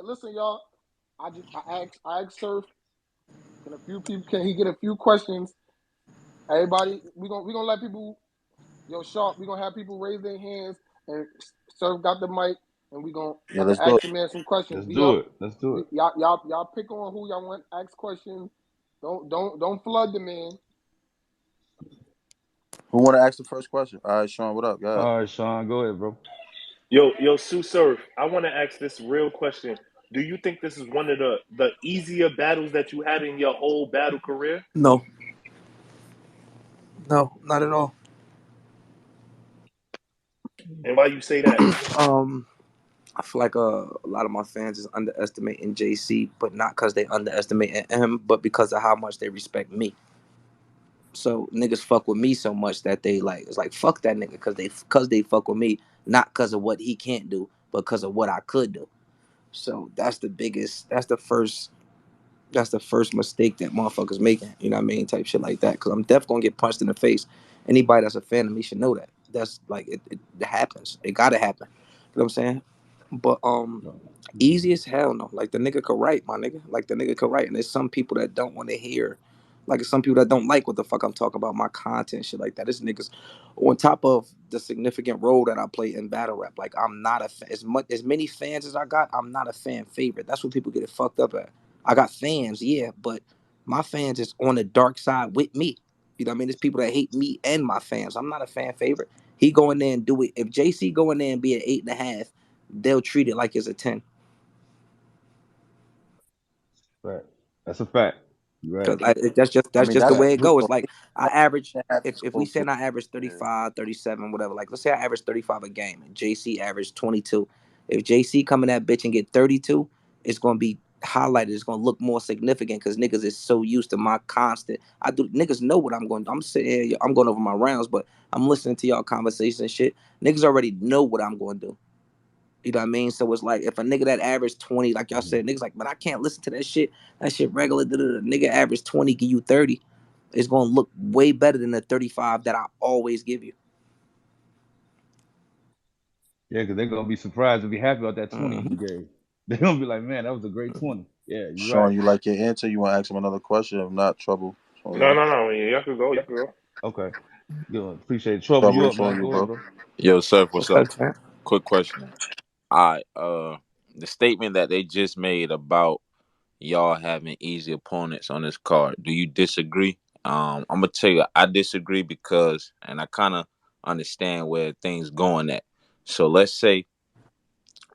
listen, y'all. I asked Surf. Can a few people? Can he get a few questions? Everybody, we gonna let people. Yo, Sharp, we gonna have people raise their hands and Surf got the mic, and Yeah, y'all can let's do ask it. the man some questions. Let's We do up. it. Let's do it. Y'all pick on who y'all want. Ask questions. Don't flood the man. Who want to ask the first question? All right, Sean, what up? Go ahead. All right, Sean, go ahead, bro. Yo, Sue Surf, I want to ask this real question. Do you think this is one of the easier battles that you had in your whole battle career? No, no, not at all. And why you say that? Um, I feel like a lot of my fans is underestimating JC, but not because they underestimate him, but because of how much they respect me. So niggas fuck with me so much that they like it's like fuck that nigga because they fuck with me, not because of what he can't do, but because of what I could do. So that's the biggest. That's the first mistake that motherfuckers making. You know what I mean? Type shit like that. Because I'm definitely gonna get punched in the face. Anybody that's a fan of me should know that. That's like it happens. It gotta happen. You know what I'm saying? But easy as hell no. Like the nigga could write, my nigga. Like the nigga could write. And there's some people that don't want to hear. Like some people that don't like what the fuck I'm talking about, my content, shit like that. This niggas on top of the significant role that I play in battle rap. Like I'm not as many fans as I got. I'm not a fan favorite. That's what people get it fucked up at. I got fans, yeah, but my fans is on the dark side with me. You know what I mean? There's people that hate me and my fans. I'm not a fan favorite. He go in there and do it. If JC go in there and be an 8.5, they'll treat it like it's a 10. Right. That's a fact. You're right. Cause I that's mean, just the that's way it true, goes. though. It's like I That average that happens if we close to. saying I average Yeah. 35, 37, whatever. Like let's say I average 35 a game and JC averaged 22. If JC come in that bitch and get 32, it's gonna be highlighted. It's gonna look more significant because niggas is so used to my constant. I do niggas know what I'm going. I'm sitting here, I'm going over my rounds, but I'm listening to y'all conversations and shit. Niggas already know what I'm going to do. You know what I mean? So it's like if a nigga that averaged 20, like y'all Mhm. said, niggas like, but I can't listen to that shit. That shit regular. Nigga average 20, give you 30. It's gonna look way better than the 35 that I always give you. Yeah, because they're gonna be surprised and be happy about that 20 you Hmm. gave. They're gonna be like, man, that was a great 20. Yeah, you're right. Sean, you like your answer? You want to ask him another question? If not, trouble. It's on No, you. no, no. Y'all could go. Y'all could go. Okay. Good. Appreciate it. Trouble, Trouble, you up, it's on man. you, Go ahead, bro. bro. Yo, Surf, what's What's up? up, champ? Quick question. I the statement that they just made about y'all having easy opponents on this card. Do you disagree? I'm gonna tell you, I disagree because, and I kind of understand where things going at. So let's say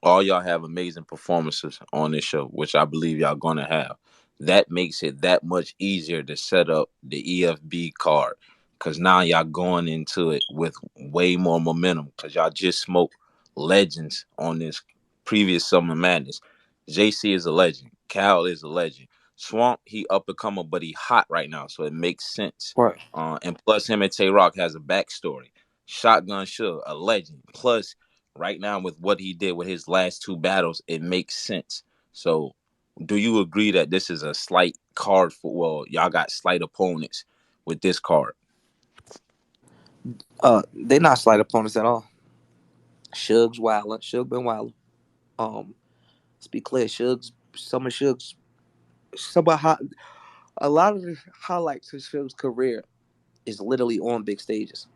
all y'all have amazing performances on this show, which I believe y'all gonna have. That makes it that much easier to set up the EFB card because now y'all going into it with way more momentum because y'all just smoked legends on this previous Summer Madness. JC is a legend. Cal is a legend. Swamp, he up and comer, but he hot right now, so it makes sense. What? And plus, him and Tay Rock has a backstory. Shotgun Suge, a legend. Plus, right now with what he did with his last two battles, it makes sense. So, do you agree that this is a slight card for? Well, y'all got slight opponents with this card. They not slight opponents at all. Suge's wildin'. Suge been wildin'. Let's be clear. Some of hot. A lot of the highlights of Suge's career is literally on big stages.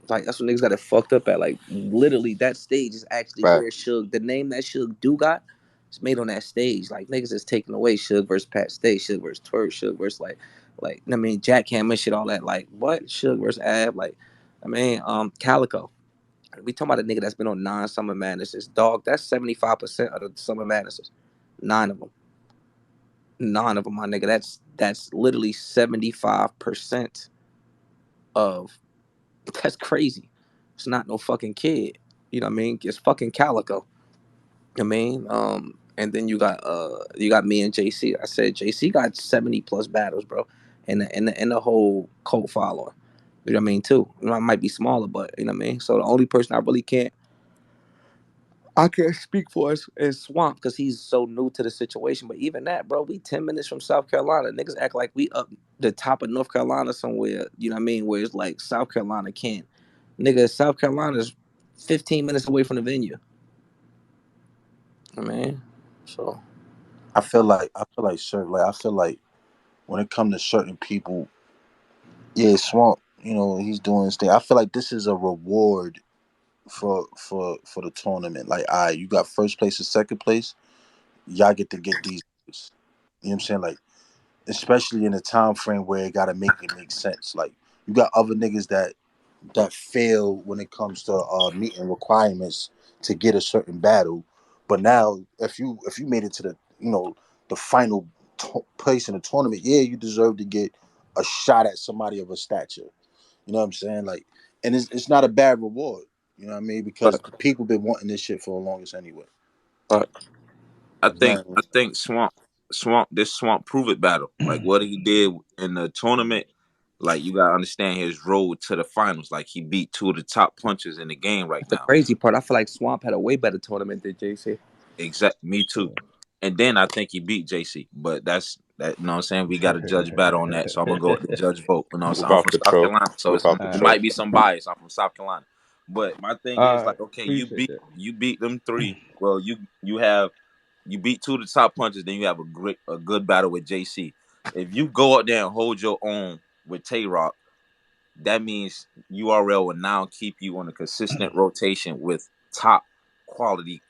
Like that's what niggas got it fucked up at. Like literally, that stage is actually Right. where Suge. The name that Suge do got is made on that stage. Like niggas is taking away Suge versus Pat Stay, Suge versus Twerk, Suge versus like I mean Jack Ham and shit, all that. Like what Suge versus Ab? Like I mean Calico. We talking about a nigga that's been on 9 Summer Madnesses. Dog, that's 75% of the Summer Madnesses. 9 of them. 9 of them, my nigga. That's literally 75% of. That's crazy. It's not no fucking kid. You know what I mean? It's fucking Calico. You know what I mean? And then you got me and JC. I said JC got 70 plus battles, bro. And the whole cult following. You know what I mean too. You know, I might be smaller, but you know what I mean? So the only person I can't speak for is Swamp because he's so new to the situation. But even that, bro, we 10 minutes from South Carolina. Niggas act like we up the top of North Carolina somewhere, you know what I mean, where it's like South Carolina can't. Nigga, South Carolina's 15 minutes away from the venue. I mean. So I feel like certain, like I feel like when it comes to certain people, yeah, Swamp, he's doing his thing. I feel like this is a reward for the tournament. Like, all right, you got first place and second place, y'all get to get these. You know what I'm saying? Like, especially in a time frame where it gotta make sense. Like, you got other niggas that fail when it comes to meeting requirements to get a certain battle. But now, if you made it to the final place in the tournament, yeah, you deserve to get a shot at somebody of a stature. You know what I'm saying? Like, and it's not a bad reward. You know what I mean? Because but the people been wanting this shit for the longest anyway. but I It's not. think this Swamp Prove It battle, like what he did in the tournament, like you gotta understand his road to the finals. Like he beat two of the top punchers in the game right the now. crazy part, I feel like Swamp had a way better tournament than JC. Me too. And then I think he beat JC, but that's that. You know what I'm saying? We got to judge battle on that, so I'm gonna go with the judge vote. You know what I'm saying? I'm Without from South control. Carolina, so Without it control. might be some bias. I'm from South Carolina, but my thing is All right, like, okay, appreciate that. you beat them three. Well, you beat two of the top punches, then you have a good battle with JC. If you go out there and hold your own with Tay Rock, that means URL will now keep you on a consistent rotation with top quality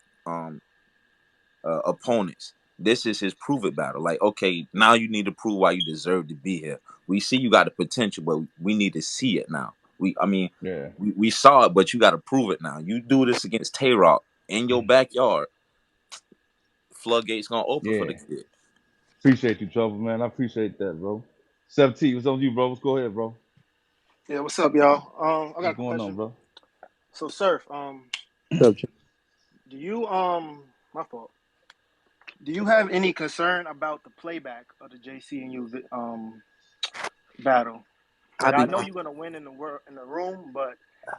opponents. This is his prove it battle. Like, okay, now you need to prove why you deserve to be here. We see you got the potential, but we need to see it now. Yeah. We saw it, but you got to prove it now. You do this against Tay Rock in your backyard, floodgates gonna open for the Yeah. kid. Appreciate you, Trouble, man. I appreciate that, bro. 17, what's on you, bro? Let's go ahead, bro. Yeah, what's up, y'all? I got What's a going on, question. bro? So, Surf, So, do you my fault. Do you have any concern about the playback of the JC and you battle? I Like, I be know you're gonna win in the room, but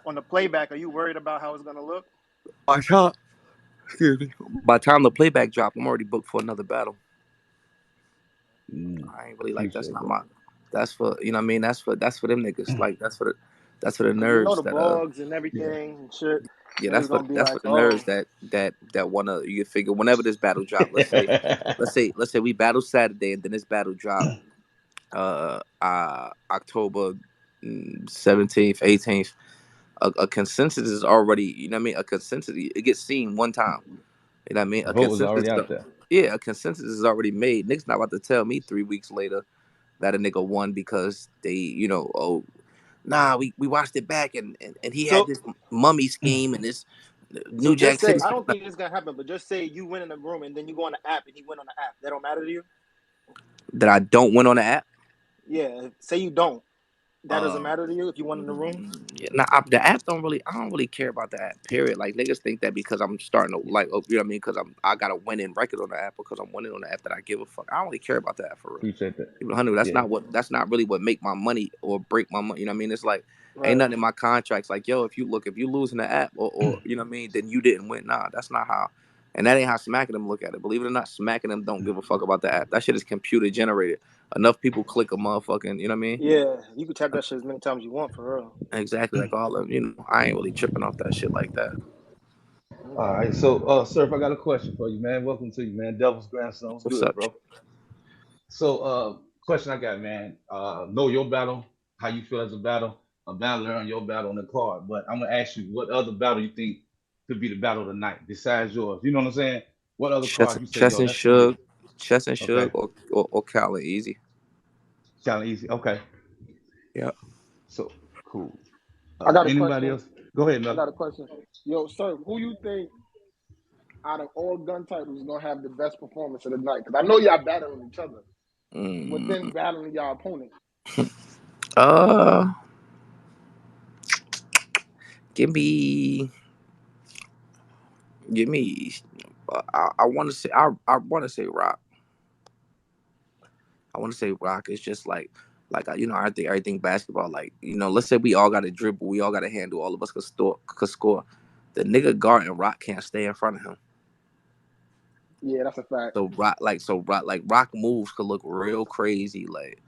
on the playback, are you worried about how it's gonna look? by the time, excuse me, by the time the playback drop, I'm already booked for another battle. I ain't really like that's Appreciate not that. my. That's for you know what I mean. That's for them niggas. Like that's for the Because you know nerds the that blogs and Yeah. everything and shit. yeah Niggas gonna be that's like, for the nerds oh, that wanna you figure whenever this battle drop. Let's say we battle Saturday and then this battle drop October 17th 18th. A consensus is already you know what I mean. A consensus it gets seen one time. You know what I mean. The vote was already out there. Yeah, a consensus is already made. Niggas not about to tell me 3 weeks later that a nigga won because they, nah, we watched it back and he had so this mummy scheme and this so New just Jack say City. I don't think it's gonna happen, but just say you win in the room and then you go on the app and he went on the app. That don't matter to you. That I don't win on the app. Yeah, say you don't. That doesn't Uh, matter to you if you won in the room. yeah, nah, the app I don't really care about the app. Period. Like niggas think that because I'm starting to like, you know what I mean? Because I got a winning record on the app because I'm winning on the app that I give a fuck. I don't really care about that for real. Appreciate that. Even 100, Yeah. that's not really what make my money or break my money. You know what I mean? It's like ain't Right. nothing in my contracts like, yo, if you lose in the app or you know what I mean, then you didn't win. Nah, that's not how. And that ain't how Smacking them look at it. Believe it or not, Smacking them don't give a fuck about the app. That shit is computer generated. Enough people click a motherfucking, you know what I mean? Yeah, you can tap that shit as many times as you want for real. Exactly like all of I ain't really tripping off that shit like that. All Okay. right. So, Surf, I got a question for you, man. Welcome to you, man. Devil's grandson. What's What's good, up? bro? So, question I got, man. Know your battle, how you feel as a battler on your battle on the card. But I'm gonna ask you, what other battle you think could be the battle of the night besides yours? You know what I'm saying? What other card you say, Chess yo, and that's gonna be Suge, Chess and Suge, okay? or Cal and Easy. Kind of easy. Okay. Yeah. So cool. I got a Anybody question. else? Go ahead, I Mel. got a question. Yo, sir, who you think out of all gun titles is gonna have the best performance of the night? Because I know y'all battling each other, but then Mm, battling y'all opponent. uh, give me, give me. I want to say I want to say Rock. I want to say Rock is just like I think everything basketball like let's say we all got to dribble, we all got to handle, all of us could score. The nigga guarding Rock can't stay in front of him. Yeah, that's a fact. Rock moves could look real crazy like.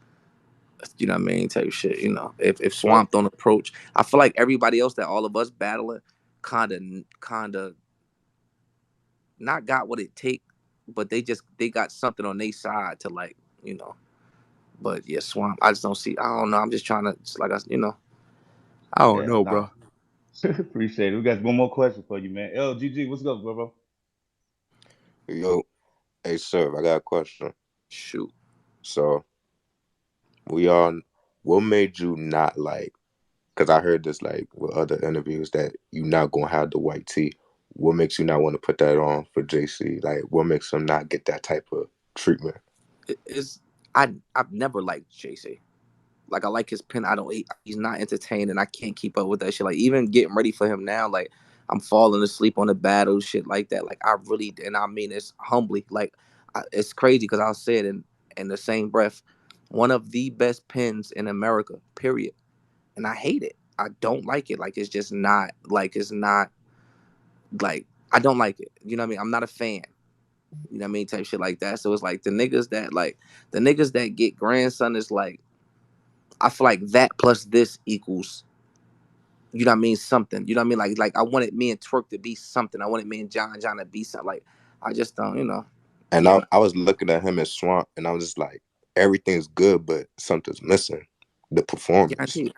You know what I mean? Type shit. If So Swamp don't approach, I feel like everybody else that all of us battling, kinda not got what it take but they got something on their side to like, you know. But yeah, Swamp. I just don't see. I don't know. I'm just trying to, just like I don't Yeah, know, nah. bro. Appreciate it. We got one more question for you, man. LGG, what's up, bro? Yo, hey, sir, I got a question. Shoot. So, we all, what made you not like, because I heard this like with other interviews that you not going to have the white tee. What makes you not want to put that on for JC? Like, what makes him not get that type of treatment? It's I've never liked JC. Like I like his pen. I don't. He's not entertained, and I can't keep up with that shit. Like even getting ready for him now, like I'm falling asleep on the battle, shit like that. Like I really, and I mean it's humbly. Like it's crazy because I'll say it in the same breath. One of the best pens in America, period. And I hate it. I don't like it. Like it's just not. Like it's not. Like I don't like it. You know what I mean? I'm not a fan. You know what I mean? Type shit like that. So it's like the niggas that get grandson is like I feel like that plus this equals, you know what I mean, something. You know what I mean? Like I wanted me and Twerk to be something. I wanted me and John to be something. Like I just don't, you know. And You know. I was looking at him as Swamp, and I was just like, everything's good, but something's missing. The performance. Guaranteed.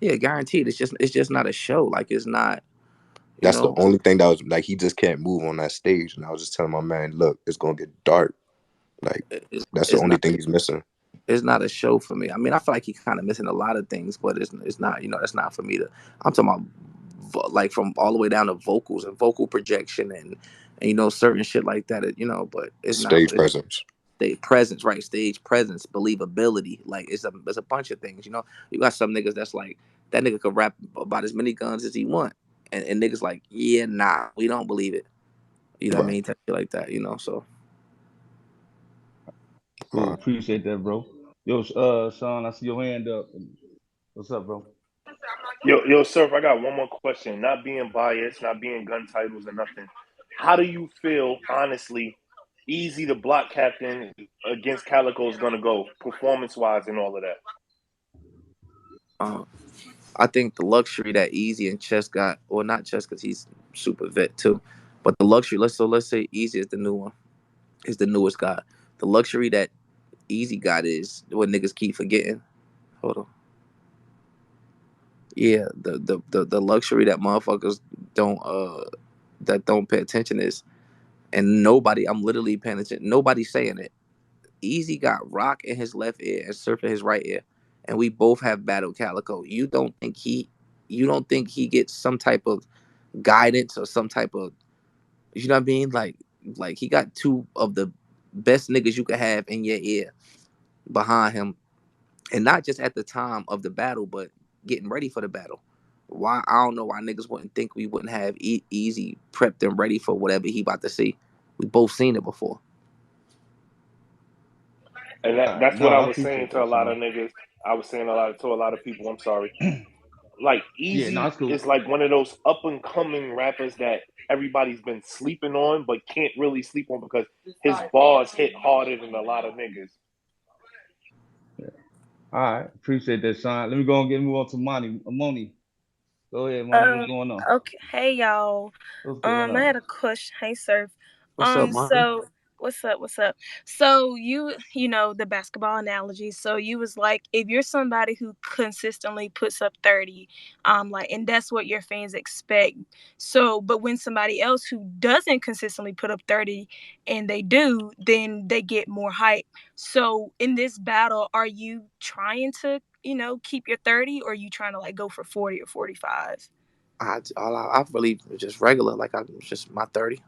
Yeah, guaranteed. It's just not a show. Like it's not, you That's the know. only thing that was like, he just can't move on that stage. And I was just telling my man, look, it's going to get dark. Like, It's that's the it's only not thing he's missing. it's not a show for me. I mean, I feel like he's kind of missing a lot of things, but it's not, you know, that's not for me to. I'm talking about like from all the way down to vocals and vocal projection and you know certain shit like that. You know, but it's not. Stage presence. Stage presence, right? Stage presence, believability. Like it's a bunch of things. You know, you got some niggas that's like that nigga could rap about as many guns as he want, and niggas like, yeah, nah, we don't believe it. You know what I Right. mean? Type shit like that. You know, so Cool. Right. Appreciate that, bro. Yo, Sean, I see your hand up. What's up, bro? Yo, Surf, I got one more question. Not being biased, not being gun titles or nothing. How do you feel, honestly, Easy the block captain against Calico is going to go, performance wise and all of that? uh, I think the luxury that Easy and Chess got, or not Chess because he's super vet too, but the luxury. Let's say Easy is the new one, is the newest guy. The luxury that Easy got is what niggas keep forgetting. Hold on. Yeah, the luxury that motherfuckers don't that don't pay attention is, and nobody, I'm literally paying attention. Nobody's saying it. Easy got Rock in his left ear and Surf in his right ear, and we both have battle Calico. You don't think he gets some type of guidance or some type of, you know what I mean? Like he got two of the best niggas you could have in your ear behind him, and not just at the time of the battle, but getting ready for the battle. Why I don't know why niggas wouldn't think we wouldn't have Easy prepped and ready for whatever he about to see. We both seen it before. And All right. that's No, what I I was saying appreciate to a that, lot of Sean. niggas. I was saying to a lot of people, I'm sorry. Like Yeah, no, Easy it's cool. is like one of those up and coming rappers that everybody's been sleeping on, but can't really sleep on because his bars hit harder than a lot of niggas. Yeah. All right. Appreciate that, Sean. Let me go and move on to Moni. Go ahead, Moni. What's Um, going on? okay. Hey y'all. What's going I on? had a question. Hey Surf. What's up, Monty? So what's up? What's up? So you know the basketball analogy. So you was like, if you're somebody who consistently puts up 30, like, and that's what your fans expect. So, but when somebody else who doesn't consistently put up 30 and they do, then they get more hype. So in this battle, are you trying to, keep your 30, or are you trying to like go for 40 or 45? I really just regular. Like I just my 30.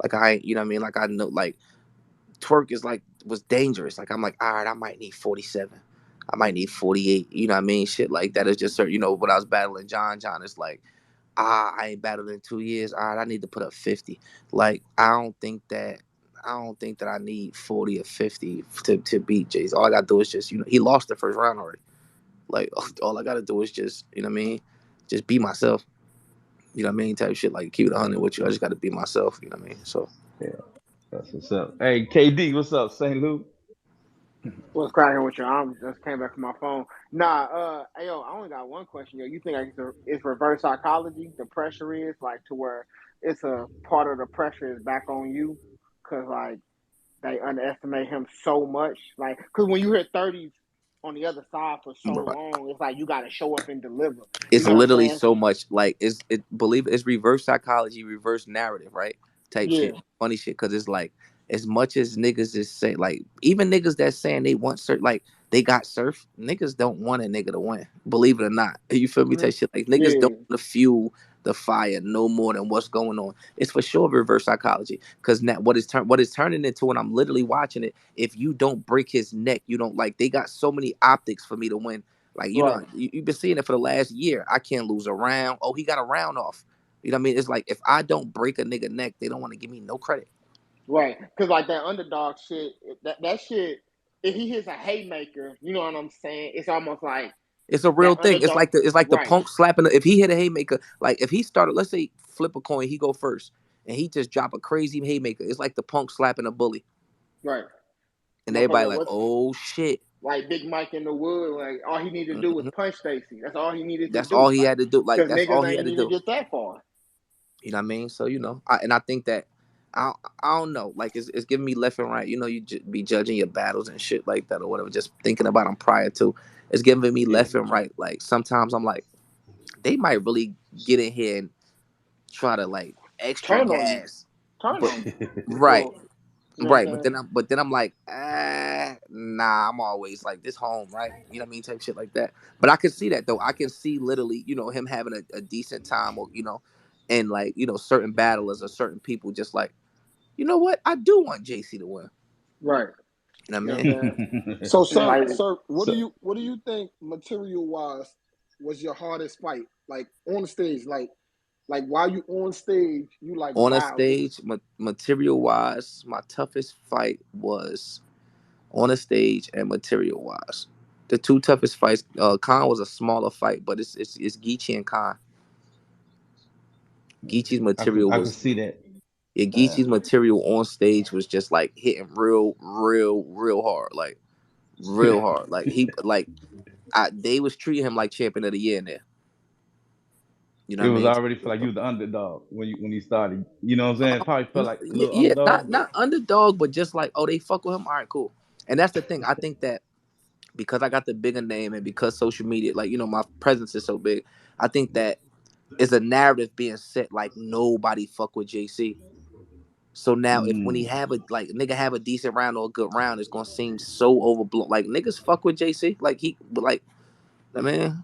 Like I ain't, you know what I mean? Like I know, like Twerk is like was dangerous. Like I'm like, all right, I might need 47. I might need 48. You know what I mean? Shit like that is just certain. You know, when I was battling John, it's like, I ain't battled in 2 years. All right, I need to put up 50. Like I don't think that I need 40 or 50 to beat Jay's. All I gotta do is just, he lost the first round already. Like all I gotta do is just, you know what I mean? Just be myself. You know what I mean? Type shit, like keep it 100 with you. I just gotta be myself. You know what I mean? So Yeah, that's what's up. Hey, KD, what's up, St. Luke? What's cracking with you? I just came back from my phone. Nah, hey, yo, I only got one question. Yo, you think like it's reverse psychology? The pressure is like to where it's a part of the pressure is back on you, cause like they underestimate him so much. Like, because when you hear 30s on the other side for so Right. long, it's like you got to show up and deliver. You It's know what I'm literally saying? so much like it's reverse psychology, reverse narrative, right? Type Yeah, shit, funny shit. Because it's like as much as niggas is say like even niggas that's saying they want surf like they got surf, niggas don't want a nigga to win. Believe it or not, you feel me? Type shit like niggas yeah, don't want to fuel the fire no more than what's going on. It's for sure reverse psychology. Because now what is turning into, and I'm literally watching it. If you don't break his neck, you don't like. They got so many optics for me to win. Like, you know, right, you've been seeing it for the last year. I can't lose a round. Oh, he got a round off. You know what I mean? It's like if I don't break a nigga neck, they don't want to give me no credit. right. Because like that underdog shit, that shit, if he hits a haymaker, you know what I'm saying? It's almost like It's a real that thing. It's underdog. like the Right, punk slapping. If he hit a haymaker, like if he started, let's say flip a coin, he go first, and he just drop a crazy haymaker. It's like the punk slapping a bully, right. and everybody Motherfucker, like, what's oh shit. like Big Mike in the wood? Like all he needed to do was Mhm. punch Stacy. That's all he needed to That's all do. he Like, had to do. Like because that's niggas all he had ain't to even do. get that far. You know what I mean? So I think that I don't know. Like it's giving me left and right. You know, you be judging your battles and shit like that or whatever. Just thinking about them prior to. It's giving me Yeah. left and right. Like sometimes I'm like, they might really get in here and try to like extra Turn on you. gas. Turn But on you. right, Well, you know what I'm right. But saying? then I'm like, nah. I'm always like this home, right? You know what I mean? Type shit like that. But I can see that though. I can see literally, you know, him having a decent time or and like certain battlers or certain people just like. You know what? I do want JC to win. Right. You know You what I know what mean? I'm saying? So, And sir, like, sir, so what do you think material wise was your hardest fight? Like on stage, like while you on stage, you like, On a wow, this. stage, material wise, my toughest fight was on a stage and material wise. The two toughest fights, Khan was a smaller fight, but it's Geechee and Khan. Geechee's material I could was see that. Geechee's material on stage was just like hitting real hard, like real hard. Like they was treating him like champion of the year in there. You know It what I was mean? already feel like you was the underdog when he started. You know what I'm saying? It probably felt like a little Yeah, underdog, not but underdog, but just like, oh, they fuck with him. All right, cool. And that's the thing. I think that because I got the bigger name and because social media, like my presence is so big, I think that is a narrative being set like nobody fuck with JC. So now, if when he mm, have a like nigga have a decent round or a good round, it's gonna seem so overblown. Like niggas fuck with JC. Like I mean,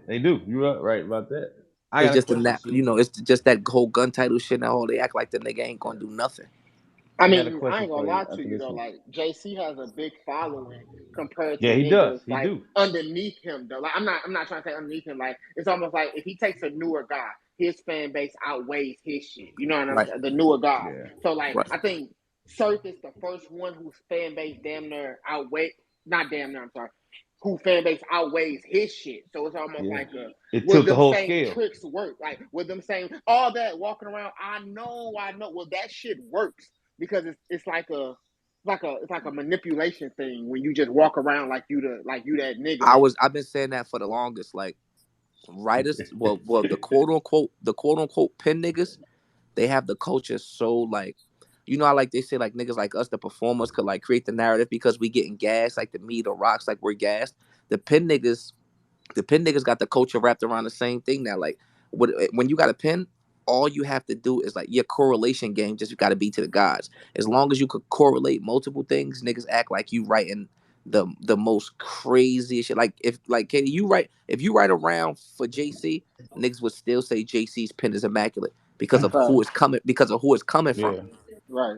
they do. You're right about that. I it's got a just question, Sue. it's just that whole gun title shit. Now they act like the nigga ain't gonna do nothing. I I got a mean, I question ain't gonna for you lie to after you this though. one. Like JC has a big following compared to Yeah, he does. niggas He like do. underneath him though. Like I'm not trying to say underneath him. Like it's almost like if he takes a newer guy, his fan base outweighs his shit. You know what I'm Right, saying? The newer guys. Yeah. So like right. I think Surf is the first one whose fan base damn near outweigh, not damn near. I'm sorry. Who fan base outweighs his shit. So it's almost Yeah. like a It will tilt the them whole same scale. tricks work? Like with them saying all that walking around, I know. Well, that shit works because it's like a manipulation thing when you just walk around like you that nigga. I've been saying that for the longest. Like writers, well, the quote unquote pen niggas, they have the culture so like, I like they say like niggas like us, the performers could like create the narrative because we getting gassed like the meat or rocks like we're gassed. The pen niggas the pin niggas got the culture wrapped around the same thing now. Like, when you got a pin, all you have to do is like your correlation game. Just got to be to the gods. As long as you could correlate multiple things, niggas act like you writing the most crazy shit. Like Katie, if you write around for JC, niggas would still say JC's pin is immaculate because of Right, who it's coming from. Yeah. right.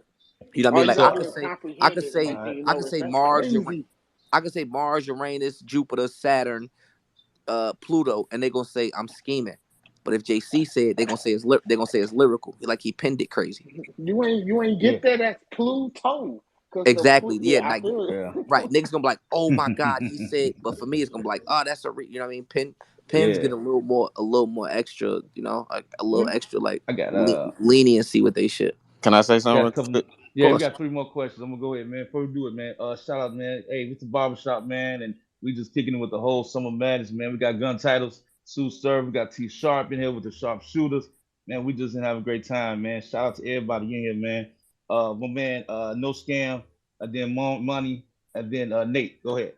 You know what I All mean? you Like gotta So, do is I comprehend could it, and say next thing you I know, could it's say that's Mars, crazy. I could say Mars, Uranus, Jupiter, Saturn, Pluto, and they're gonna say I'm scheming. But if JC said, they're gonna say they're gonna say it's lyrical. Like he penned it crazy. You ain't yeah. get that as Pluto, cause Exactly. Yeah. I Like feel it. Yeah. right. Niggas gonna be like, oh my god, he said. But for me, it's gonna be like, oh, that's you know what I mean? Pens Yeah. get a little more extra. Like a little Yeah. extra like I got leniency with they shit. Can I say I something got a real couple. quick? Of Yeah, we course. got three more questions. I'm gonna go ahead, man. Before we do it, man. Shout out, man. Hey, it's the barbershop, man, and we just kicking it with the whole summer madness, man. We got gun titles, Sue Serve. We got T Sharp in here with the sharpshooters. Man, we just have a great time, man. Shout out to everybody in here, man. my man, No Scam, and then Money, and then Nate. Go ahead.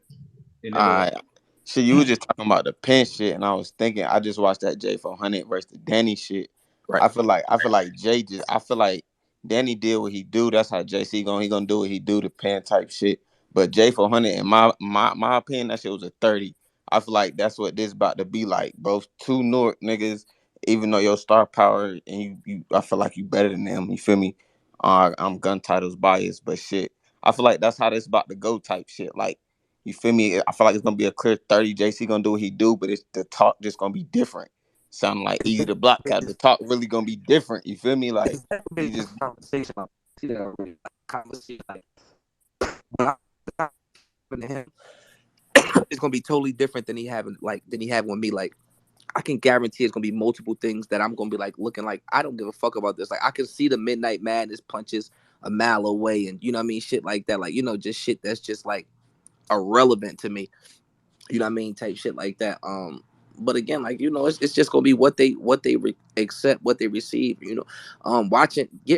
In that order. Shit, you was just talking about the pen shit, and I was thinking I just watched that J400 versus the Danny shit. Right. I feel like Jay just I feel like Danny did what he do. That's how JC gonna do what he do, the pen type shit. But J400, in my opinion, that shit was a 30. I feel like that's what this about to be like, bro. Two Newark niggas, even though your star power and you I feel like you better than them. You feel me? I'm gun titles biased, but shit, I feel like that's how this about to go type shit. Like, you feel me? I feel like it's gonna be a clear 30. JC gonna do what he do, but it's the talk just gonna be different. Sounding like Easy the Block Cap. The talk really gonna be different. You feel me? Like, you just conversation. Conversation. Like, when I to him, it's gonna be totally different than he had with me. Like, I can guarantee it's gonna be multiple things that I'm gonna be like looking like I don't give a fuck about this. Like, I can see the Midnight Madness punches a mile away, and you know what I mean, shit like that. Like, just shit that's just like irrelevant to me. You know what I mean, type shit like that. But again, like, it's just gonna be what they accept, what they receive. Getting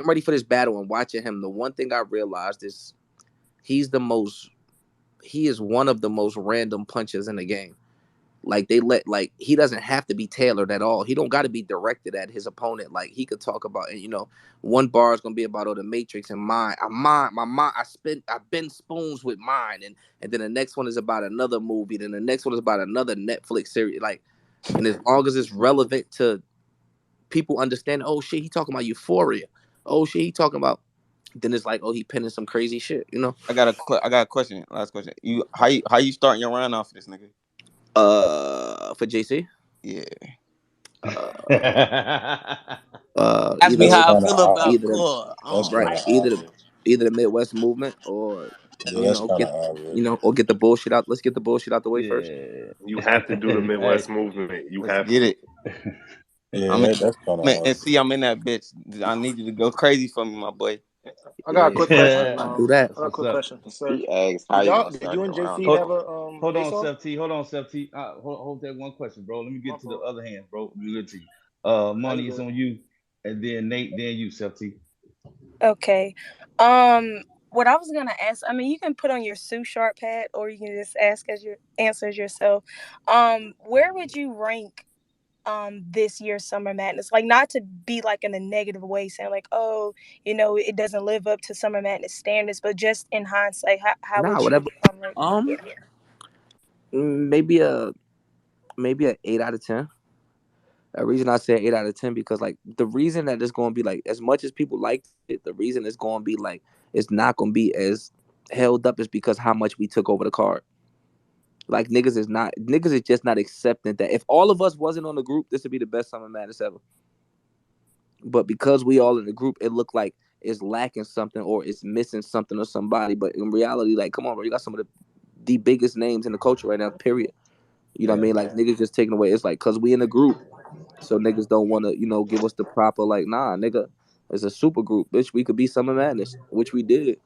ready for this battle and watching him. The one thing I realized is he is one of the most random punches in the game. Like, he doesn't have to be tailored at all. He don't got to be directed at his opponent. Like, he could talk about, and one bar is gonna be about the Matrix and mine. I've been spoons with mine, and then the next one is about another movie. Then the next one is about another Netflix series. Like, and as long as it's relevant to people understand, oh shit, he talking about Euphoria. Oh shit, he talking about. Then it's like, oh, he pinning some crazy shit. I got a question. Last question. How you starting your round off for this nigga? For JC? Yeah. Ask me how I feel about Core. Either the Midwest movement or get the bullshit out. Let's get the bullshit out the way first. You have to do the Midwest movement. You have get to. It. Yeah, that's kind of and see, I'm in that bitch. I need you to go crazy for me, my boy. I got a quick question. I'll do that. I got a quick question. So, He asked how did you you and gonna JC start have a Hold on, face-off? Seth T. Hold that one question, bro. Let me get to the other hand, bro. Let me get to you. Money is on you, and then Nate, then you, Seth T. Okay. What I was gonna ask, I mean, you can put on your Sue Sharp hat, or you can just ask as your answers yourself. Where would you rank this year's Summer Madness? Like, not to be like in a negative way, saying like, oh, it doesn't live up to Summer Madness standards, but just in hindsight, how would whatever. you rate? Maybe a 8 out of 10. The reason I say 8 out of 10 because like the reason that it's going to be like as much as people like it, the reason it's going to be like it's not going to be as held up is because how much we took over the card. Like, niggas is just not accepting that. If all of us wasn't on the group, this would be the best Summer Madness ever. But because we all in the group, it looked like it's lacking something or it's missing something or somebody. But in reality, like, come on, bro, you got some of the biggest names in the culture right now, period. You know what I mean? Like, niggas just taking away. It's like, because we in the group, so niggas don't want to, give us the proper, like, nah, nigga, it's a super group, bitch. We could be Summer Madness, which we did.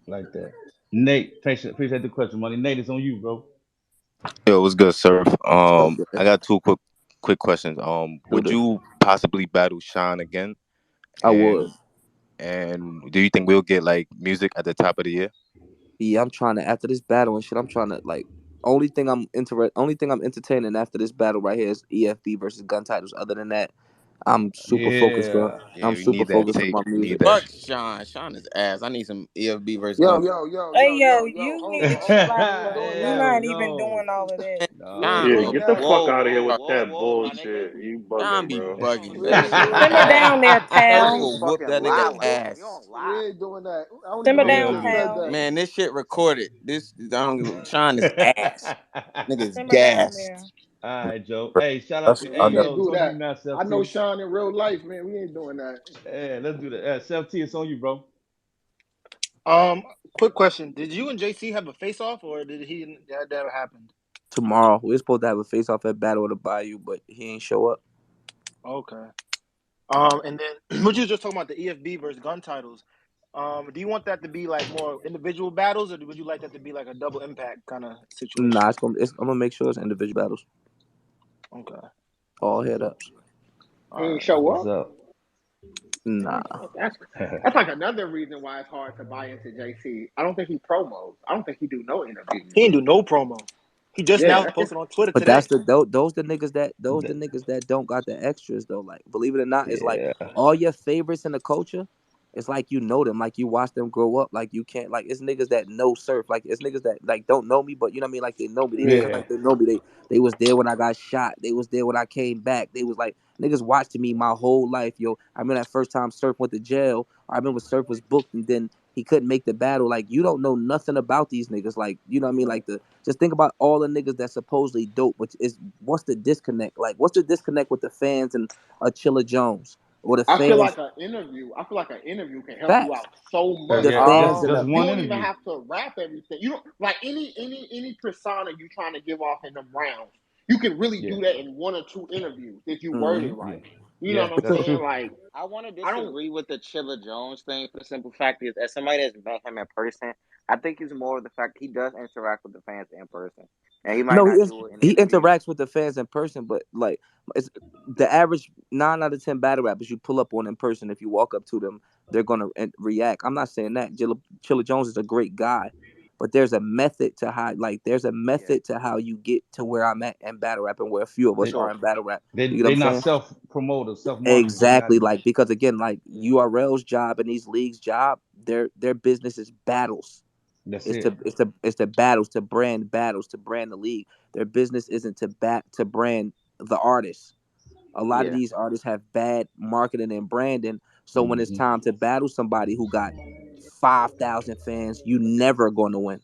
Like that. Nate, appreciate the question, Money. Nate, it's on you, bro. Yo, what's good, sir? I got two quick questions. Would you possibly battle Sean again? I would. And do you think we'll get like music at the top of the year? Yeah, I'm trying to, after this battle and shit, I'm trying to like only thing I'm entertaining after this battle right here is EFB versus Gun Titles. Other than that, I'm super focused on. I'm super focused on my music. Fuck Sean. Sean is ass. I need some EFB versus Yo, Gun. You need to chill out, We ain't bro. doing You're that. not even doing all of that. Yeah, get the fuck out of here with that bullshit. You bugging, bro. Bugging. We ain't doing Simmer that. down there, pal. will whoop that nigga ass. We ain't doing that. I don't Simmer even know down, who said pal. that. Man, this shit recorded. Sean is ass. Niggas Simmer down there. gas. All right, Joe. Hey, shout out to We can't Joe. do It's on you that. now, Seth I know T. Sean in real life, man. We ain't doing that. Yeah, let's do that. Seth T, it's on you, bro. Quick question: did you and JC have a face-off, or did that never happened? Tomorrow, we're supposed to have a face-off at Battle of the Bayou, but he ain't show up. Okay. And then what you was just talking about, the EFB versus Gun Titles. Do you want that to be like more individual battles, or would you like that to be like a double impact kind of situation? Nah, I'm gonna make sure it's individual battles. Okay. All head ups. He ain't show up. Nah. That's like another reason why it's hard to buy into JC. I don't think he promos. I don't think he do no interviews. He didn't do no promo. He just Yeah, now that's posted on Twitter But today. that's those the niggas that don't got the extras though. Like, believe it or not, it's like Yeah. all your favorites in the culture. It's like you know them, like you watch them grow up. Like you can't, like it's niggas that know surf. Like it's niggas that like don't know me, but you know what I mean. Like they know me. They act Yeah. like they know me. They was there when I got shot. They was there when I came back. They was like niggas watching me my whole life. Yo, I remember that first time Surf went to jail. I remember Surf was booked and then he couldn't make the battle. Like you don't know nothing about these niggas. Like you know what I mean. Like just think about all the niggas that supposedly dope, which is what's the disconnect? Like what's the disconnect with the fans and Chilla Jones or the I feel fans? like an interview. I feel like an interview can help you Facts. out so much. The Yeah. fans Just and just the You one don't even interview. have to rap everything. You don't like any persona you trying to give off in them rounds. You can really Yeah. do that in one or two interviews if you word it Mhm. Yeah. right. You know Yeah. what I'm That's saying? true. Like I want to I don't. disagree with the Chilla Jones thing for the simple fact is, as somebody that's met him in person, I think it's more of the fact he does interact with the fans in person, and he might No, not do it in he interviews. interacts with the fans in person, but like it's the average 9 out of 10 battle rappers you pull up on in person. If you walk up to them, they're gonna react. I'm not saying that Chilla Jones is a great guy, but there's a method to how Yeah, you get to where I'm at in battle rap and where a few of for us They are sure. in battle rap. they You get what they I'm not saying? self promoters, self marketers. They not. Exactly. Like because again, like URL's job and these leagues' job, their business is battles. That's It's it. the battles, to brand battles, to brand the league. Their business isn't to brand the artists. A lot of Yeah, these artists have bad marketing and branding. So when it's Hmm. time to battle somebody who got 5,000 fans, you never going to win.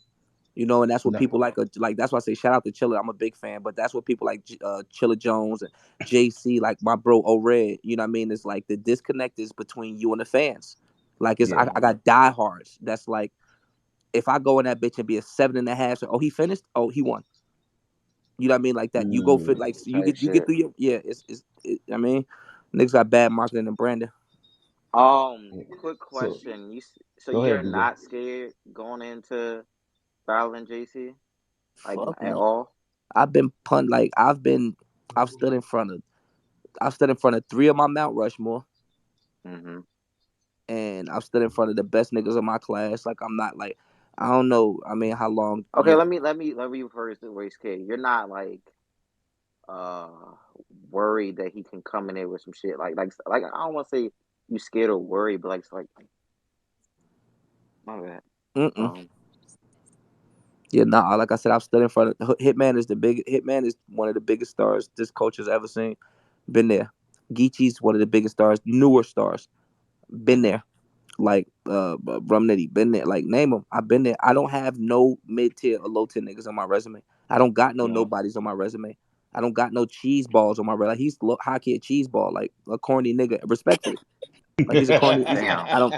You know, and that's what No. people like. That's why I say shout out to Chilla. I'm a big fan, but that's what people like Chilla Jones and JC, like my bro O-Red. You know what I mean? It's like the disconnect is between you and the fans. Like Yeah. I got diehards. That's like if I go in that bitch and be a 7.5, so, oh, he finished, oh, he won. You know what I mean? Like that. You go fit like so type you get shit. through your I mean, niggas got bad marketing and branding. Quick So question. So go ahead, you're DJ. not scared going into battling JC, like Fuck at no. all? I've been punt like I've stood in front of three of my Mount Rushmore, Hmm. and I've stood in front of the best niggas of my class. Like I'm not like I don't know. I mean, how long Okay, you? let me rephrase the way scared. You're not like uh worried that he can come in there with some shit like I don't want to say you scared or worried, but like it's like my bad. Mm-mm. Um, Yeah, nah. Like I said, I've stood in front of Hitman is one of the biggest stars this culture's ever seen. Been there. Geechee's one of the biggest stars, newer stars. Been hmm there. Like Rum Nitty, been there. Like name them. I've been there. I don't have no mid tier or low tier niggas on my resume. I don't got no No. nobodies on my resume. I don't got no cheese balls on my resume. Like he's hockey at cheese ball, like a corny nigga. Respectfully, like he's a corny. damn, I don't.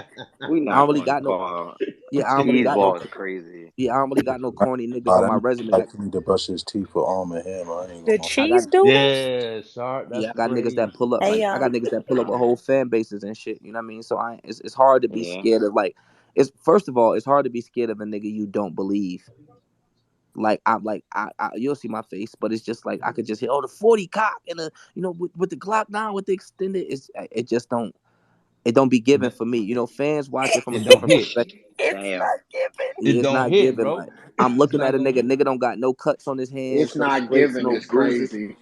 we I don't not really going to got no. call Yeah, I don't really cheese got no. balls crazy. Yeah, I don't really got no corny niggas Nah, on that my nigga resume. like he need to brush his teeth with Arm and Hammer. I ain't The gonna lie. I got cheese doodles? Yeah, Sharp. That's Yeah, I got niggas that crazy. pull up Hey, like I got niggas that pull up with whole fan bases and shit. You know what I mean? So it's hard to be Yeah. scared of like it's first of all it's hard to be scared of a nigga you don't believe. Like I'm like I you'll see my face, but it's just like I could just hear the 40 cock and the with the Glock 9 with the extended. It just don't be It given don't, for me. You know, fans watch it from a it don't different hit. perspective. it's Damn. not given. It It's don't not hit, given. bro. Like I'm It's looking at not a gonna nigga. hit. Nigga don't got no cuts on his hands, It's no not scrapes, giving. no It's bruises. crazy.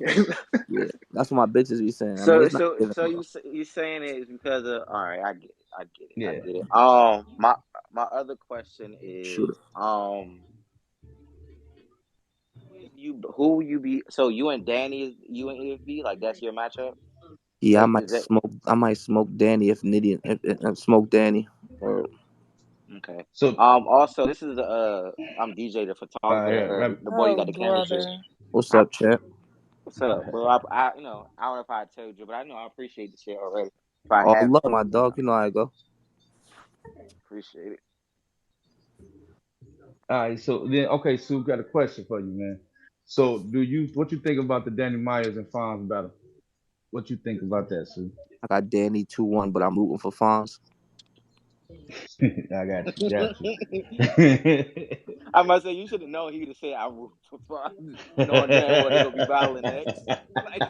Yeah, that's what my bitches be saying. I mean, So it's not so given, so bro. you saying it is because of all right? I Yeah. get it. My other question Shoot is it. who will you be? So you and Danny is you and EFB like that's your matchup? Yeah, Is that I might smoke Danny if Nitty smoke Danny. Or okay? So Also this is I'm DJ the photographer, yeah, the boy you Oh, got the camera shit. brother. what's I up, champ? What's up, bro? I I don't know if I told you, but I know I appreciate the shit already. If I All haven't, love, my dog. You know how I go. appreciate it. all right. So then, okay. Sue got a question for you, man. So what you think about the Danny Myers and Fonz battle? What you think about that, Sue? I got Danny 2-1, but I'm rooting for Fonz. I got you. I must say you should have known he would have said I root for fun, knowing damn well they gonna be battling next. Like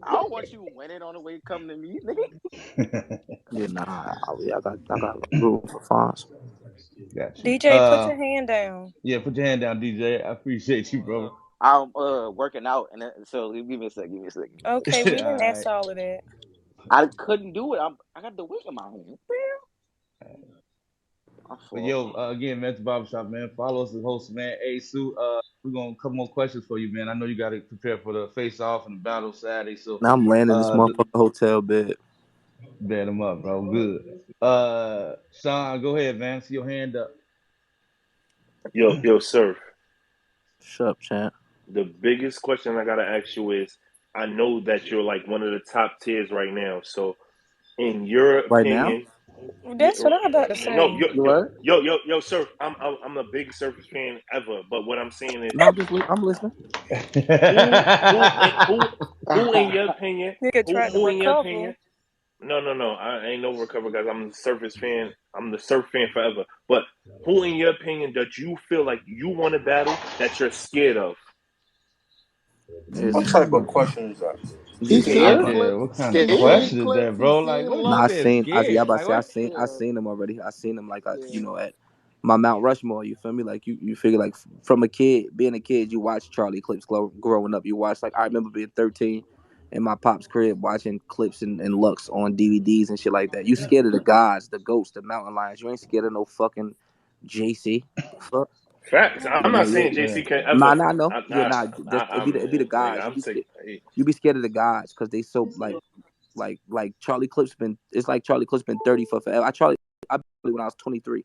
I don't want you winning on the way coming to me, nigga. Yeah, nah. I got room for Fonz. Got you. DJ, put your hand down. Yeah, put your hand down, DJ. I appreciate you, bro. I'm working out, and so give me a second. Give me a second. Okay, we All didn't right. ask all of that. I couldn't do it. I got the weight in my hand. But yo, again, man, it's Barbershop, man. Follow us as hosts, man. Hey, Sue, we're gonna couple more questions for you, man. I know you got to prepare for the face off and the battle Saturday, so Now I'm laying in this motherfucking hotel bed. bet them up, bro. Good. Sean, go ahead, man. See your hand up. Yo, Surf. Shut up, champ. The biggest question I gotta ask you is, I know that you're like one of the top tiers right now. So, in your Right now? opinion, That's what I'm about to no, say. yo, Surf. I'm the biggest Surface fan ever. But what I'm saying is, No, I'm listening. who in your opinion, Nigga tried to who in your opinion? recover. No, I ain't no recover guys. I'm the Surface fan. I'm the Surf fan forever. But who in your opinion that you feel like you want to battle that you're scared of? What type of question is that? He's Yeah, seen I, Yeah, clips. what kind of He's Scared? seen question is clips. that, He's bro? Like, seen what if you nah, I lumps. said seen. I scared? about to Like, say what? I Yeah, seen them already. I seen them like yeah. at my Mount Rushmore. You feel me? Like you figure like from a kid, being a kid, you watch Charlie clips growing up. You watch like I remember being 13 in my pop's crib watching clips and Lux on DVDs and shit like that. You scared of the gods, the goats, the mountain lions. You ain't scared of no fucking JC. The fuck? Facts. You I'm know, not you saying JC can nah, ever. nah, no, yeah, I, nah. It be the nigga, gods. I'm sick. You be scared of the gods because they so like Charlie Clip's been. It's like Charlie Clip's been 30 for forever. I when I was 23.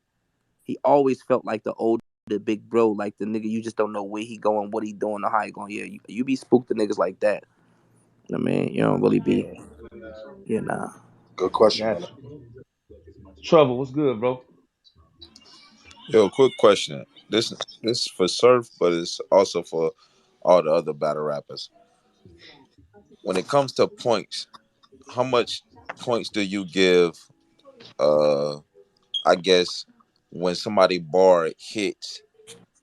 He always felt like the older big bro, like the nigga you just don't know where he going, what he doing, or how he going. Yeah, you be spooked to niggas like that. I mean, you don't really be. Yeah, nah. Good question, man. Gotcha. Trouble, what's good, bro? Yo, quick question. This is for Surf, but it's also for all the other battle rappers. When it comes to points, how much points do you give? I guess when somebody bar hits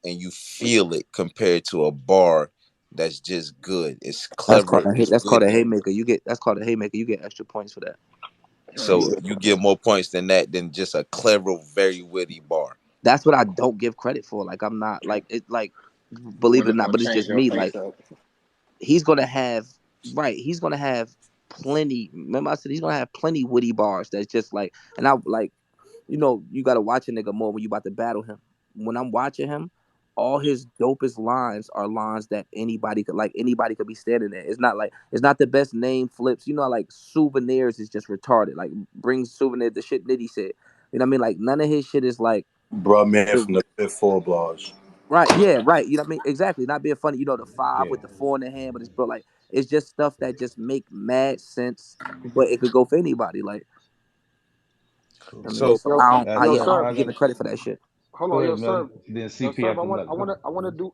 and you feel it compared to a bar that's just good. It's clever. It's That's called witty. a haymaker. That's called a haymaker. You get extra points for that. So you give more points than that than just a clever, very witty bar. That's what I don't give credit for. Like I'm not like it. Like believe it or Women not, gonna but it's change just your me. face Like up. he's gonna have He's gonna have plenty. Remember, I said he's gonna have plenty witty bars. That's just like, and I like, you gotta watch a nigga more when you about to battle him. When I'm watching him, all his dopest lines are lines that anybody could be standing there. It's not the best name flips. Like souvenirs is just retarded. Like bring souvenir the shit Nitty said. You know what I mean? Like none of his shit is like Bruh, man, the from the Fit Four Blogs. right, yeah, right. You know what I mean? Exactly. Not being funny, the five Yeah. with the four in the hand, but it's just stuff that just make mad sense, but it could go for anybody. Like, Cool. I mean, So so Yo, I don't, I, yo, yeah, I sir. don't be giving credit for that shit. Hold Go on, yo, ahead, sir. Melly. Then Yo, CP sir. after Melly. Go. I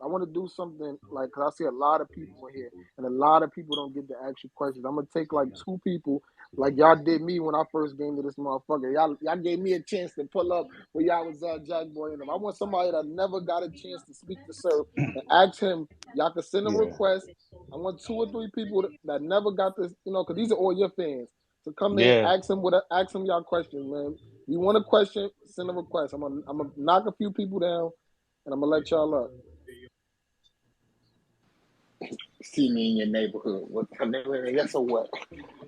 want to do something like because I see a lot of people in here, and a lot of people don't get to ask you questions. I'm gonna take like two people, like y'all did me when I first came to this motherfucker. Y'all gave me a chance to pull up when y'all was Jack Boy and them. I want somebody that never got a chance to speak to Sir and ask him. Y'all can send a Yeah. request. I want two or three people that never got this, because these are all your fans. To come in, Yeah. ask him y'all questions, man. You want a question? Send a request. I'm gonna knock a few people down, and I'm gonna let y'all up. See me in your neighborhood. What? Yes or what?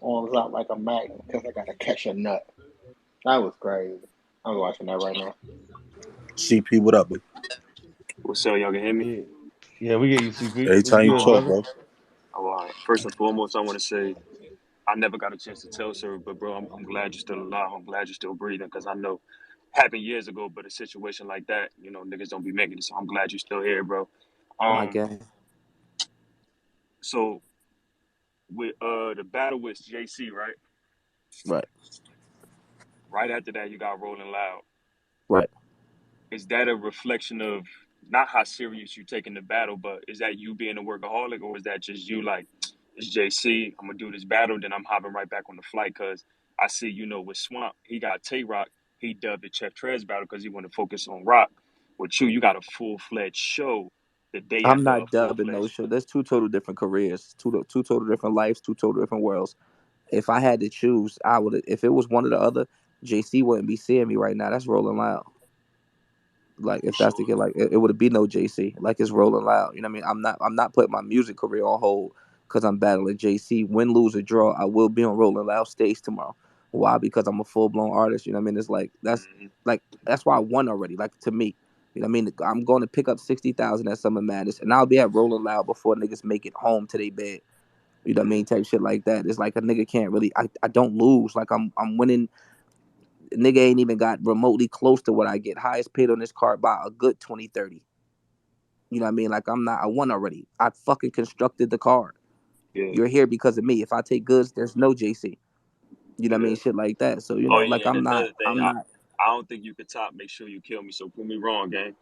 Arms out like a magnet because I gotta catch a nut. That was crazy. I'm watching that right now. CP, what up, bro? What's up? Y'all can hear me? Yeah. Yeah, we get you, CP. Every What's time you good, talk, brother? bro. Oh, all right. First and foremost, I want to say I never got a chance to tell sir, but bro, I'm glad you're still alive. I'm glad you're still breathing because I know happened years ago, but a situation like that, niggas don't be making it. So I'm glad you're still here, bro. My Um, gang. so with the battle with JC, right? Right, Right after that, you got Rolling Loud. right. Is that a reflection of not how serious you taking the battle, but is that you being a workaholic, or is that just you like it's JC? I'm gonna do this battle, then I'm hopping right back on the flight because I see with Swamp he got Tay Rock, he dubbed it Chef Trez battle because he want to focus on rock. With you got a full fledged show the day I'm after a not full dubbing no fledged. show. There's two total different careers, two total different lives, two total different worlds. If I had to choose, I would. If it was one or the other, JC wouldn't be seeing me right now. That's Rolling Loud. Like if that's the Sure. kid, like it would be no JC. Like it's Rolling Loud. You know what I mean? I'm not putting my music career on hold because I'm battling JC. Win, lose, or draw, I will be on Rolling Loud stage tomorrow. Why? Because I'm a full blown artist. You know what I mean? It's Mhm. like that's why I won already. Like to me, you know what I mean? I'm going to pick up 60,000 at Summer Madness, and I'll be at Rolling Loud before niggas make it home to their bed. You know what I mean? Type shit like that. It's like a nigga can't really. I don't lose. Like I'm winning. Nigga ain't even got remotely close to what I get. Highest paid on this card by a good 20, 30. You know what I mean? Like I won already. I fucking constructed the card. Yeah, You're here because of me. If I take goods, there's no JC. You know what I yeah. mean? Shit like that. So Oh like yeah, and another thing, I'm not. I don't think you could top. Make sure you kill me. So prove me wrong, gang.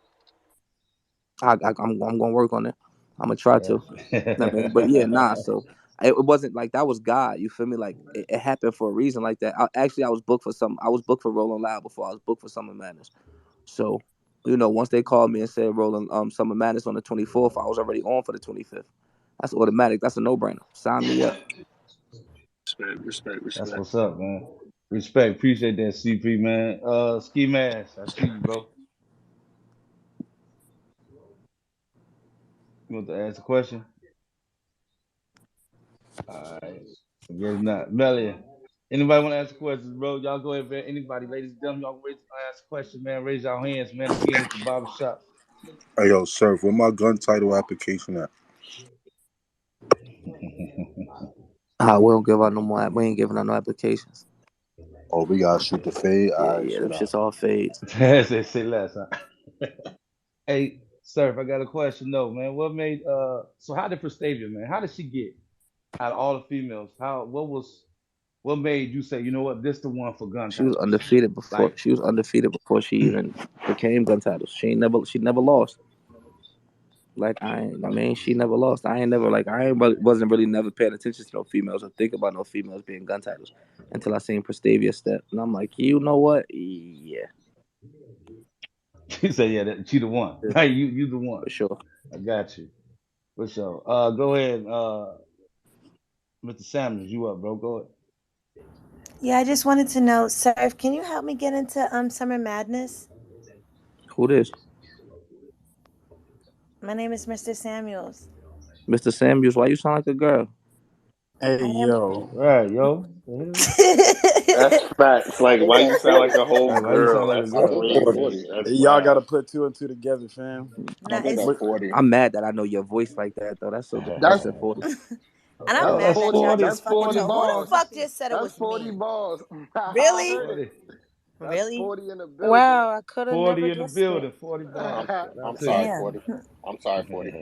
I'm gonna work on it. I'm gonna try to. You know what I mean? But yeah, Yeah. nah. So it wasn't like that was God. You feel me? Like it happened for a reason like that. I was booked for some. I was booked for Rolling Loud before I was booked for Summer Madness. So, once they called me and said rolling Summer Madness on the 24th, I was already on for the 25th. That's automatic. That's a no brainer. Sign me up. Respect, respect, That's respect. what's up, man. Respect. Appreciate that, CP, man. Ski Mask, I see you, bro. You want to ask a question? All right. I guess not. Melia, anybody want to ask questions, bro? Y'all go ahead, man. Anybody, ladies and gentlemen, y'all ask a question, man. Raise your hands, man. Again, it's the barber shop. Hey yo, Surf, where my gun title application at? We don't give out no more. We ain't giving out no applications. Oh, we gotta shoot the fade. Yeah, Alright, yeah. so Them now. shits all fades. Say less, huh? Hey, Surf, I got a question though, man. What made so how did Prestavia, man? How did she get out of all the females? What made you say, you know what, this the one for gun She was titles? undefeated before. Like She was undefeated before she even became gun titles. She never lost. Like I mean, she never lost. I ain't never like I ain't wasn't really never paying attention to no females or think about no females being gun titles until I seen Prestavia step, and I'm like, you know what? Yeah, she said, yeah, that, she the one. for Like you the one. sure. I got you. For sure. Go ahead, Mr. Samuels, you up, bro. Go ahead. Yeah, I just wanted to know, Surf, can you help me get into Summer Madness? Who this? My name is Mr. Samuels. Mr. Samuels? Why you sound like a girl? Hey I am. yo, Right, yo. The hell? That's facts. Like, why you sound like a whole Hey, why you sound girl? like a That's I girl? think that's That's 40. 40. crazy. That's Y'all wild. gotta put two and two together, fam. I Nah, think it's that's What? 40. I'm mad that I know your voice like that though. That's so That's depressing for you. and I'm Oh, that's mad that's that 40. y'all 40, just That's fucking 40 40 told. Who the balls. balls. fuck just said it That's was 40 me? balls. I Really? heard it. 40. That's Really? 40 in the building. Wow, I could have 40 never in the guessed it. building, 40 balls. I'm Shout I'm out to sorry, you. Damn. 40. I'm sorry, 40.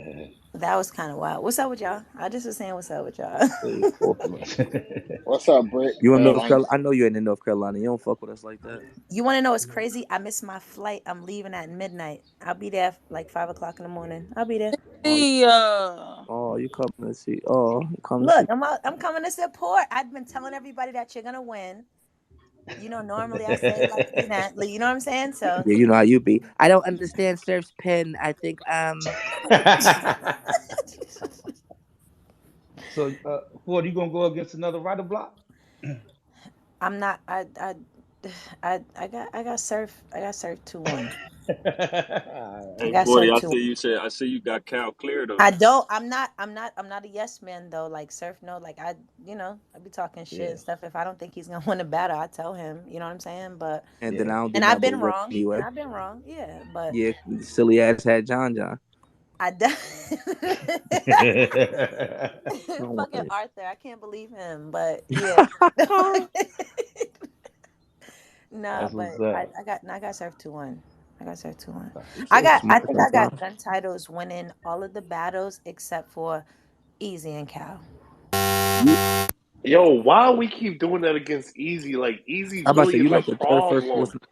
That was kind of wild. What's up with y'all? I just was saying what's up with y'all. Hey, 40. What's up, Brick? You in I North ain't, Carolina? I know you're in North Carolina. You don't fuck with us like that. You want to know what's crazy? I missed my flight. I'm leaving at midnight. I'll be there like 5 o'clock in the morning. I'll be there. Oh, See, you coming to see? Oh, you coming to Look, see? I'm out, I'm coming to support. I've been telling everybody that you're gonna win. Normally I say like, you know what I'm saying? So Yeah, you know how you be. I don't understand Surf's pen. I think So, Ford, you gonna go against another writer block? I'm not. I got surf 2-1. I Hey, got 40. surf I 2-1. see you said. I see you got Cal clear though. I don't. I'm not a yes man though. Like surf, no. Like I be talking shit Yeah, and stuff. If I don't think he's gonna win a battle, I tell him. You know what I'm saying? But and then yeah. I don't do and I've nothing but been win wrong. And anyway. I've been wrong. Yeah, but Yeah, silly ass had John. I d- Don't fucking worry. Arthur. I can't believe him. But yeah. Nah, That's but what's I, up. I got I got served 2-1. I got served 2-1. You I so got I smart think I got sometimes. gun titles winning all of the battles except for Easy and Cal. You, Yo, why we keep doing that against Easy? Like, Easy I about to say really you is a like the third problem.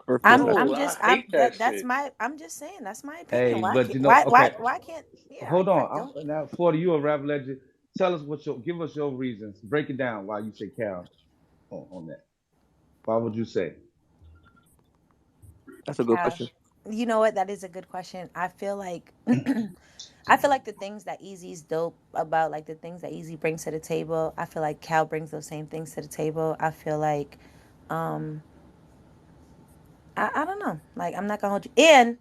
first battle. I'm I just hate that that's shit. my I'm just saying that's my opinion. Hey, Why but can't you know, okay, why can't yeah hold I on. don't Now, 40, you a rap legend. Tell us give us your reasons. Break it down why you say Cal on that. Why would you say? That's a good Cal question. You know what? That is a good question. I feel like the things that Easy's dope about, like the things that Easy brings to the table, I feel like Cal brings those same things to the table. I feel like um I don't know. Like I'm not gonna hold you. And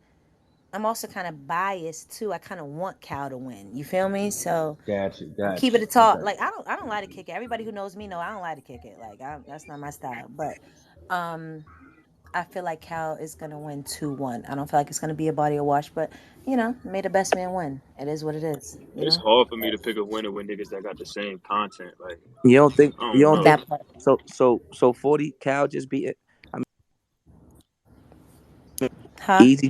I'm also kind of biased too. I kind of want Cal to win. You feel me? So Gotcha, I'm gotcha. keeping it talk. Okay. Like I don't like to kick it. Everybody who knows me know I don't like to kick it. Like that's not my style. But um I feel like Cal is gonna win 2-1. I don't feel like it's gonna be a body of wash, but may the best man win. It is what it is. It's hard for me to pick a winner with niggas that got the same content. Like, You don't think? I You don't don't know. think? That part. So 40 Cal just beat it. I mean, Huh? easy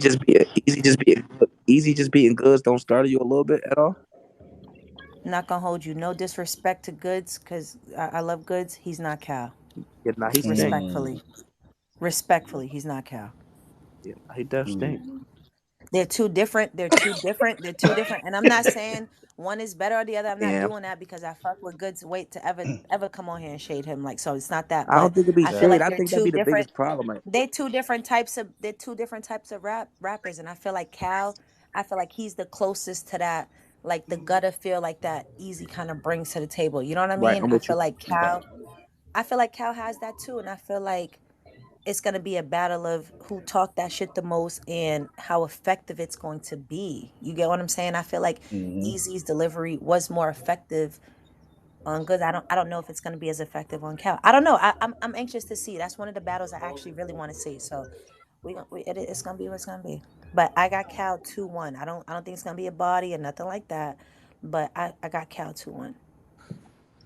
just beating goods. Don't startle you a little bit at all. Not gonna hold you. No disrespect to Goods, cause I love Goods. He's not Cal. Yeah, nah, he stink. Respectfully. Respectfully, he's not Cal. Yeah, nah, he does stink. They're two different. They're two different. They're two different. And I'm not saying one is better or the other. I'm not Yeah, doing that because I fuck with Goods. Wait to ever come on here and shade him. Like so, it's not that. I But don't think it'd be I feel shade. like I they're think that'd two be the different. biggest problem. Like, They're two different types of rappers, and I feel like Cal. I feel like he's the closest to that. Like the gutter feel like that Easy kind of brings to the table. You know what I right, mean? I'm with you. I feel like Cal has that too, and I feel like it's going to be a battle of who talk that shit the most and how effective it's going to be. You get what I'm saying? I feel like Mm-hmm. Easy's delivery was more effective on Goods. I don't know if it's going to be as effective on Cal. I don't know. I'm anxious to see. That's one of the battles I actually really want to see. So it's going to be what it's going to be. But I got Cal 2-1. I don't think it's going to be a body or nothing like that. But I got Cal 2-1.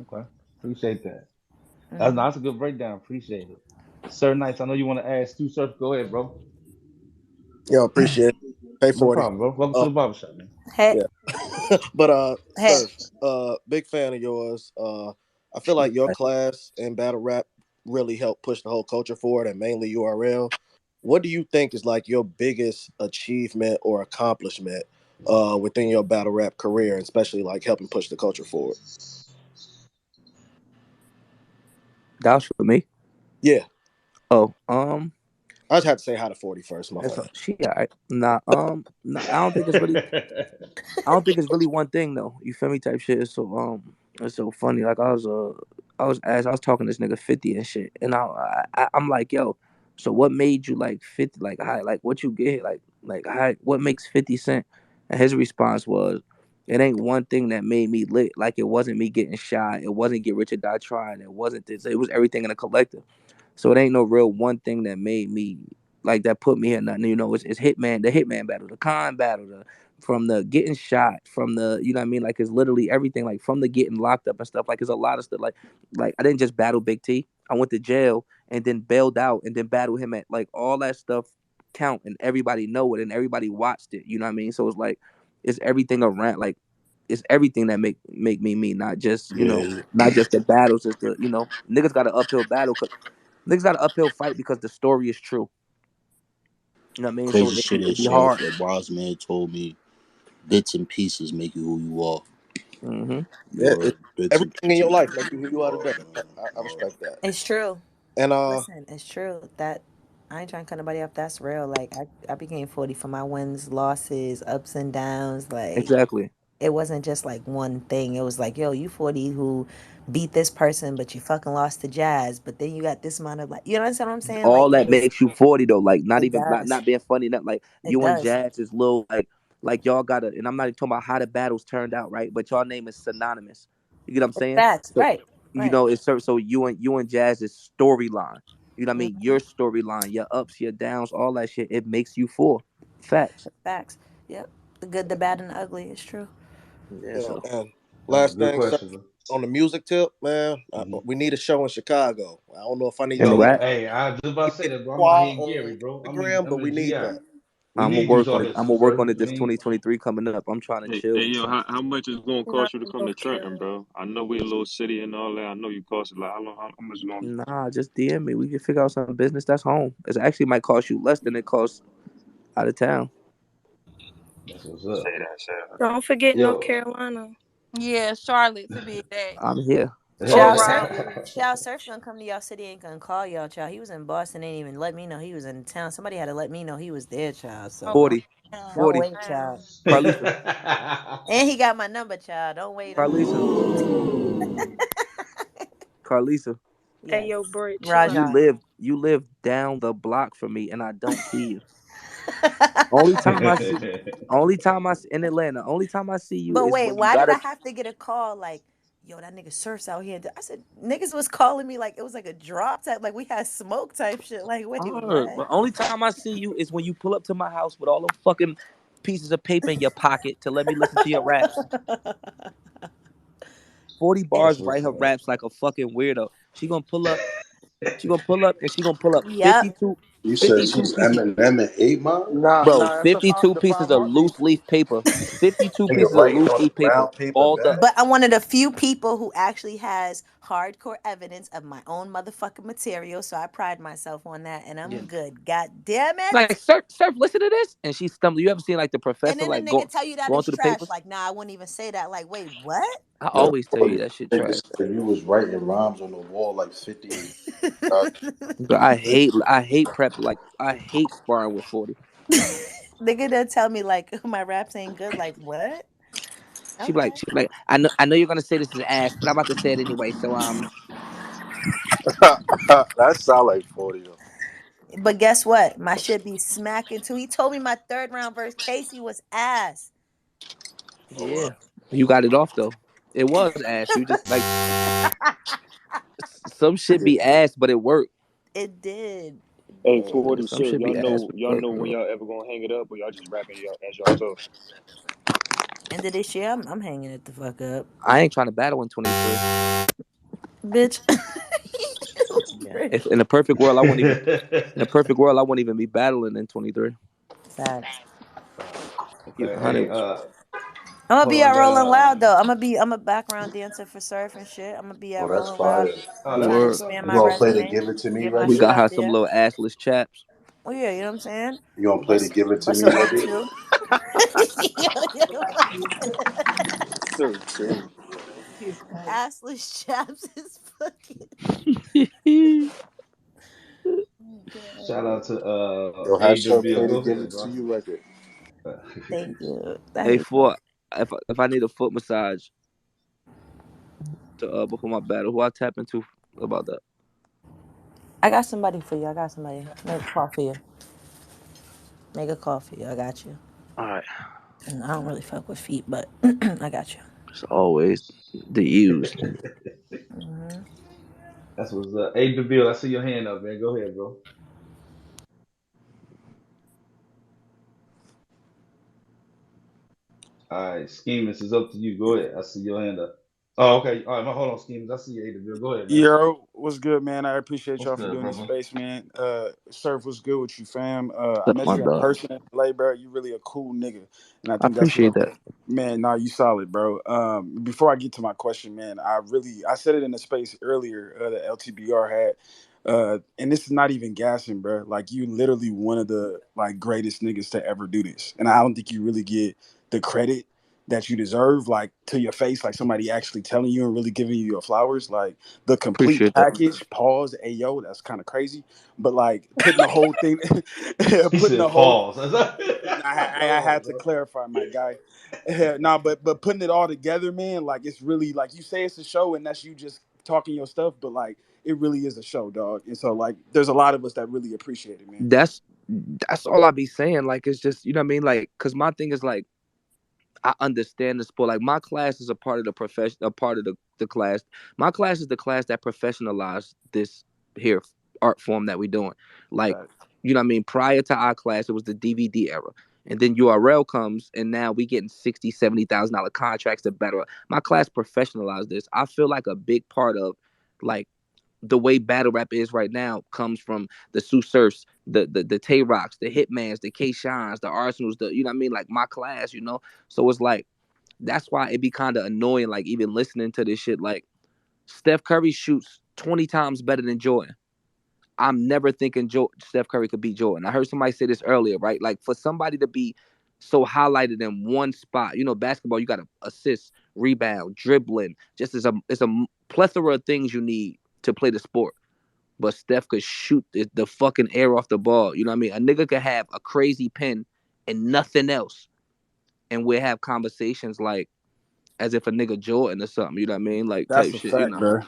Okay. Appreciate that. Mm-hmm. That's a good breakdown. Appreciate it. Sir Nice, I know you want to ask too, sir. Go ahead, bro. Yo, appreciate it. Hey, No 40. problem, bro. Welcome to Uh, the barbershop, man. Hey, yeah. But hey. Surf, big fan of yours. I feel like your class in battle rap really helped push the whole culture forward, and mainly URL. What do you think is like your biggest achievement or accomplishment within your battle rap career, especially like helping push the culture forward? That was for me. Yeah, Oh, I just had to say hi to 40 first, my that's bad. she. Alright. Nah, I don't think it's really. I don't think it's really one thing though. You feel me? Type shit. It's so funny. Like I was talking to this nigga 50 and shit, and I'm like, yo, so what made you like 50? Like, how, like what you get? Like, how, what makes 50 Cent? And his response was, it ain't one thing that made me lit. Like it wasn't me getting shot. It wasn't Get Rich or Die Trying. It wasn't this. It was everything in a collective. So it ain't no real one thing that made me like that put me in nothing. It's Hitman, the Hitman battle, the Con battle, from the getting shot, from the you know what I mean, like it's literally everything, like from the getting locked up and stuff. Like it's a lot of stuff. Like I didn't just battle Big T. I went to jail and then bailed out and then battled him at like all that stuff count and everybody know it and everybody watched it. You know what I mean? So it's like it's everything around like it's everything that make me, not just Yeah, not just the battles. It's the niggas got an uphill battle. Niggas got an uphill fight because the story is true. You know what I mean? So Crazy it shit be, it is be surf. hard. A wise man told me, bits and pieces make you who you are. Mm-hmm. You yeah. are bits and Everything in your pieces life make make you you who who you you are are, today. man. I respect that. It's true. And Listen, it's true that I ain't trying to cut nobody off. That's real. Like I became 40 for my wins, losses, ups and downs. Like Exactly. it wasn't just like one thing. It was like, yo, you 40 who beat this person, but you fucking lost to Jazz. But then you got this amount of like, you know what I'm saying? All Like that makes you 40 though. Like not it even does, not being funny. Not like it you and does. Jazz is little like y'all gotta. And I'm not even talking about how the battles turned out, right? But y'all name is synonymous. You get what I'm It's saying? facts, So right, right. so you and Jazz's storyline. You know what I mean? Mhm. Your storyline, your ups, your downs, all that shit. It makes you 4. Facts. Facts. Yep. The good, the bad, and the ugly. It's true. Yeah. yeah, So and last Good thing, sir, question, bro. on the music tip, man, Mm-hmm. we need a show in Chicago. I don't know if I need in the y'all to Bro, rap. hey, I was just about keep to say it that, bro. I'm quiet here in Gary, on bro. Instagram, I'm but in we need GI. that. We I'm gonna need you work all on it. this, I'm gonna work sir. on it. I This mean, 2023 coming up. I'm trying to chill with Yo, some. how much is gonna No, cost you to come no to kill. Trenton, bro? I know we a little city and all that. I know you cost a lot. How much long? Nah, just DM me. We can figure out some business that's home. It actually might cost you less than it costs out of town. that's what's Say up. that, say that. Don't forget North Yo, Carolina. Yeah, Charlotte to be exact. I'm here. Or Child Rob. Surf, Child Surf gonna come to y'all city, ain't gonna call y'all, child. He was in Boston, ain't even let me know he was in town. Somebody had to let me know he was there, child. So Oh, 40, don't 40. wait, child. Carlisa, And he got my number, child. Don't wait on me. Carlisa, Carlisa. hey, Yes, yo, Britt, chill You out. Rajan. live you live down the block from me, and I don't see you. Only time I see, in Atlanta. Only time I see you But is wait, when you why did I gotta. have to get a call like, yo, that nigga Surf's out here? I said, niggas was calling me like it was like a drop type, like we had smoke type shit. Like, wait, But what? only time I see you is when you pull up to my house with all them fucking pieces of paper in your pocket to let me listen to your raps. 40 And That's bars what's write her up. raps like a fucking weirdo. She gonna pull up. She gonna pull up and she gonna pull up yep, You said 52 she's pieces. Eminem and 8 Mile? Nah, Bro, nah, that's 52 the pieces five of heartbeats. loose leaf paper. 52 Nigga pieces of writing loose on a leaf paper brown paper balled up. bag? but I'm one of the few people who actually has hardcore evidence of my own motherfucking material, so I pride myself on that, and Yeah. I'm good. God damn Like, it! surf, listen to this. And she stumbled. You ever seen like the And professor then the like nigga tell you that going it's through the trash. papers? Like, nah, I wouldn't even say that. Like, wait, what? I Yo, always tell you Cody, that shit nigga trash. said you was writing rhymes on the wall like 50. Uh, But I hate prep. Like I hate sparring with 40. Nigga done tell me like my raps ain't good. Like, what? Okay. She be like, I know you're gonna say this is ass, but I'm about to say it anyway. So that sound like 40 though. But guess what? My shit be smacking too. He told me my third round verse Casey was ass. Oh, wow. yeah, you got it off though. It was ass. You just like some shit be ass, but it worked. It did. It Hey, did. Yeah, 40 some Suge, shit be ass, but it y'all worked. know when y'all ever gonna hang it up, or y'all just rapping y'all as y'all talk. End of this year, I'm hanging it the fuck up. I ain't trying to battle in 23. Bitch. Yeah, if in a perfect world, I won't even. In a perfect world, I won't even be battling in 23. Facts. Keep it Okay, 100 hey, with you. I'm gonna hold be on, I at got Rolling Loud though. I'm a background dancer for surf and shit. I'm gonna be Oh, at that's Rolling Loud. fire. oh, I'm that's trying to what's Word. up, expand You my man. gonna play to resume, Give It To Me get my We record? shit got out her some there. little assless chaps. Oh yeah, you know what I'm saying? You gonna play to Bust Give It To bust Me a one record? two. Yo, yo, Sir, crazy. assless chaps is fucking. Oh, Shout God. out to Yo, have Sir AW. play to Go Give ahead, It To bro. You record. Thank you. That Hey, ain't fun. if I need a foot massage to before my battle, who I tap into about that? I got somebody for you. I got somebody. Make a call for you. Make a call for you. I got you. All right, And I don't really fuck with feet, but I got you. it's always the used. Hmm. That's what's up. Hey, DeVille, I see your hand up, man. Go ahead, bro. All right, Schemus, is up to you. Go ahead. I see your hand up. Oh, okay. All right, hold on, Schemus. I see you, AW. Go ahead, man. Yo, what's good, man? I appreciate What's y'all for good, doing this brother? space, man. Surf, what's good with you, fam? I Up, met my you in dog. person in LA, bro. You really a cool nigga, and I I think that's appreciate what. that. Man, nah, you solid, bro. Before I get to my question, man, I said it in the space earlier that LTBR had. And this is not even gassing, bro. Like you literally one of the like greatest niggas to ever do this. And I don't think you really get the credit that you deserve, like to your face, like somebody actually telling you and really giving you your flowers. Like the complete Appreciate that. package, pause, ayo, that's kind of crazy. But like putting the whole thing He putting the said whole pause. I Go had on, to bro. clarify, my guy. Nah, but putting it all together, man, like it's really like you say it's a show and that's you just talking your stuff, but like it really is a show, dog. And so like there's a lot of us that really appreciate it, man. That's all I be saying. Like it's just you know what I mean. Like because my thing is like I understand the sport. Like my class is a part of the profession, a part of the class. My class is the class that professionalized this here art form that we're doing. Like, Facts. you know what I mean? Prior to our class, it was the DVD era. And then URL comes and now we getting $60,000, $70,000 contracts to better. My class professionalized this. I feel like a big part of like the way battle rap is right now comes from the Sue Surfs, the Tay Rocks, the Hitmans, the K Shines, the Arsenals, the you know what I mean, like my class, you know. So it's like that's why it be kind of annoying, like even listening to this shit. Like Steph Curry shoots 20 times better than Jordan. I'm never thinking Steph Curry could beat Jordan. I heard somebody say this earlier, right? Like for somebody to be so highlighted in one spot, you know, basketball, you got to assist, rebound, dribbling, just as a plethora of things you need to play the sport. But Steph could shoot the fucking air off the ball. You know what I mean? A nigga could have a crazy pen and nothing else, and we'll have conversations like as if a nigga Jordan or something. You know what I mean? Like That's type a shit. You fact, know, bro.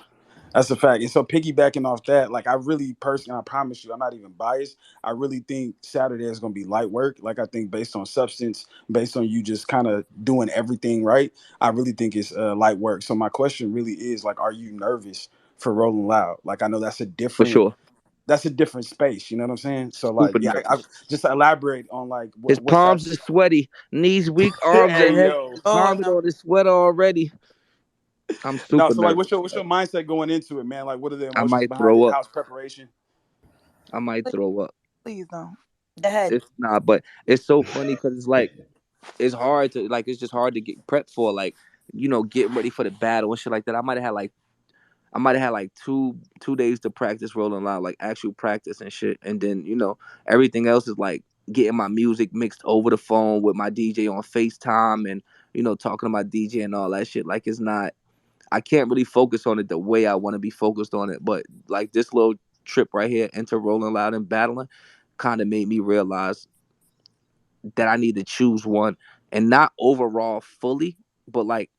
That's a fact. And so piggybacking off that, like I really personally, I promise you, I'm not even biased. I really think Saturday is gonna be light work. Like I think based on substance, based on you just kind of doing everything right, I really think it's light work. So my question really is like, are you nervous for Rolling Loud? Like I know for sure. that's a different space. You know what I'm saying? So like, Super yeah, I nervous. just elaborate on like His what's that? palms are sweaty, knees weak, arms are Hey heavy. yo, Vomit on his sweater already. I'm no. super So like, nervous. what's your mindset going into it, man? Like, what are the I emotions might behind throw it? up. How's preparation? I might throw up. Please don't. Go ahead. It's not, but it's so funny because it's like it's hard to like. It's just hard to get prepped for like getting ready for the battle and shit like that. I might have had like 2 days to practice Rolling Loud, like actual practice and shit. And then, everything else is like getting my music mixed over the phone with my DJ on FaceTime and, talking to my DJ and all that shit. Like I can't really focus on it the way I want to be focused on it. But like this little trip right here into Rolling Loud and battling kind of made me realize that I need to choose one and not overall fully, but like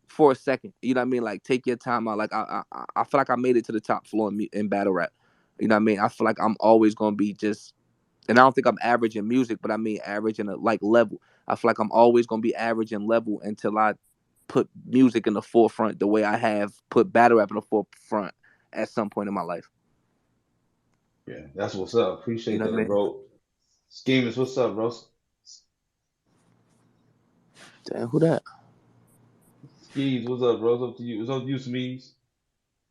for a second. You know what I mean? Like take your time out. Like I feel like I made it to the top floor in battle rap. You know what I mean? I feel like I'm always gonna be just, and I don't think I'm average in music, but I mean average in a like level. I feel like I'm always gonna be average in level until I put music in the forefront the way I have put battle rap in the forefront at some point in my life. Yeah, that's what's up. You Appreciate know what I that, mean? bro. Schemers, what's up, bro? Damn, who that? Skeez, what's up, bro? It's up to you. It's up to you, Smeeze.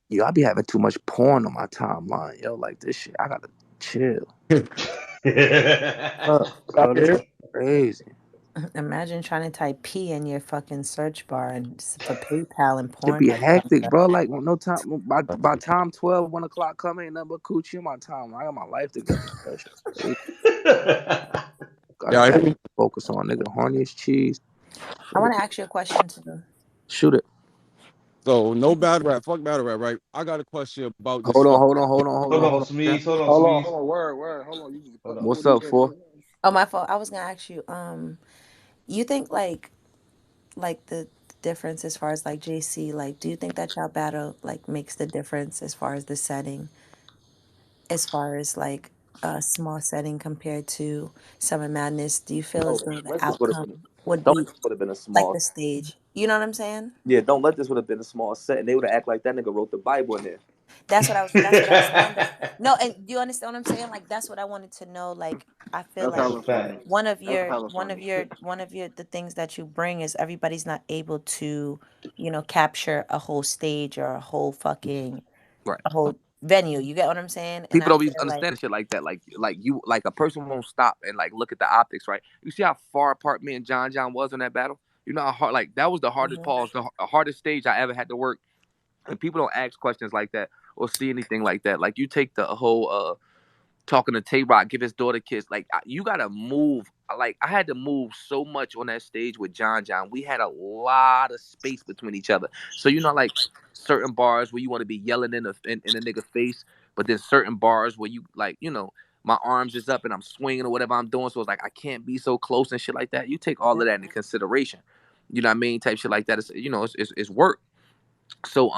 Yo, I be having too much porn on my timeline. Yo, like this shit, I gotta chill. Bro, this is crazy. Imagine trying to type P in your fucking search bar and for PayPal and It porn be that comes hectic, up. bro. Like no time by time 12, 1 o'clock come ain't nothing but coochie on my time. I got my life together. That shit crazy. Gotta actually focus on nigga. Horny as cheese. I want to ask you a question too. Shoot it. So no battle rap, fuck battle rap, right? I got a question about this Hold on, stuff. hold on, hold on, hold Hold on, on, hold on. Smeeze. Hold on, Hold on, Smeeze. hold on, word. Hold on, you just Hold up. put What's what he up, said. for? Oh, my fault. I was gonna ask you. You think like the difference as far as like JC, like do you think that y'all battle like makes the difference as far as the setting, as far as like a small setting compared to Summer Madness? Do you feel as No, though the Memphis would have been. outcome would Don't be let this would have been a like small. the stage? You know what I'm saying? Yeah, don't let this would have been a small set, and they would have act like that nigga wrote the Bible in there. That's what I was wondering. No, and do you understand what I'm saying? Like that's what I wanted to know. Like I feel That's That's like a hella fact. funny. one of That's your hella one of funny. your one of your the things that you bring is everybody's not able to, capture a whole stage or Right. a whole venue. You get what I'm saying? And People I don't be feel like understanding shit like that. Like you, like a person won't stop and like look at the optics, right? You see how far apart me and John was in that battle. You know how hard, like that was the hardest Mhm. pause, the hardest stage I ever had to work. And people don't ask questions like that or see anything like that. Like you take the whole talking to Tay Rock, give his daughter a kiss. Like you gotta move. Like I had to move so much on that stage with John. We had a lot of space between each other. So like certain bars where you want to be yelling in a nigga face, but then certain bars where you like my arms is up and I'm swinging or whatever I'm doing. So it's like I can't be so close and shit like that. You take all of that into consideration. You know what I mean? Type shit like that. It's work. So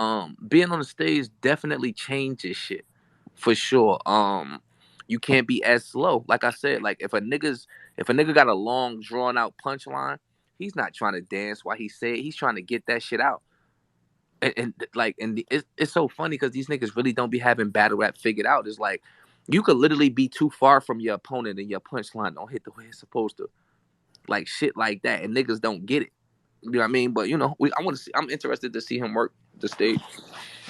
being on the stage definitely changes shit for sure. You can't be as slow. Like I said, like if a nigga got a long drawn out punchline, he's not trying to dance while he say it. He's trying to get that shit out. It's so funny because these niggas really don't be having battle rap figured out. It's like you could literally be too far from your opponent and your punchline don't hit the way it's supposed to. Like shit like that, and niggas don't get it. You know what I mean? But I want to see. I'm interested to see him work the stage.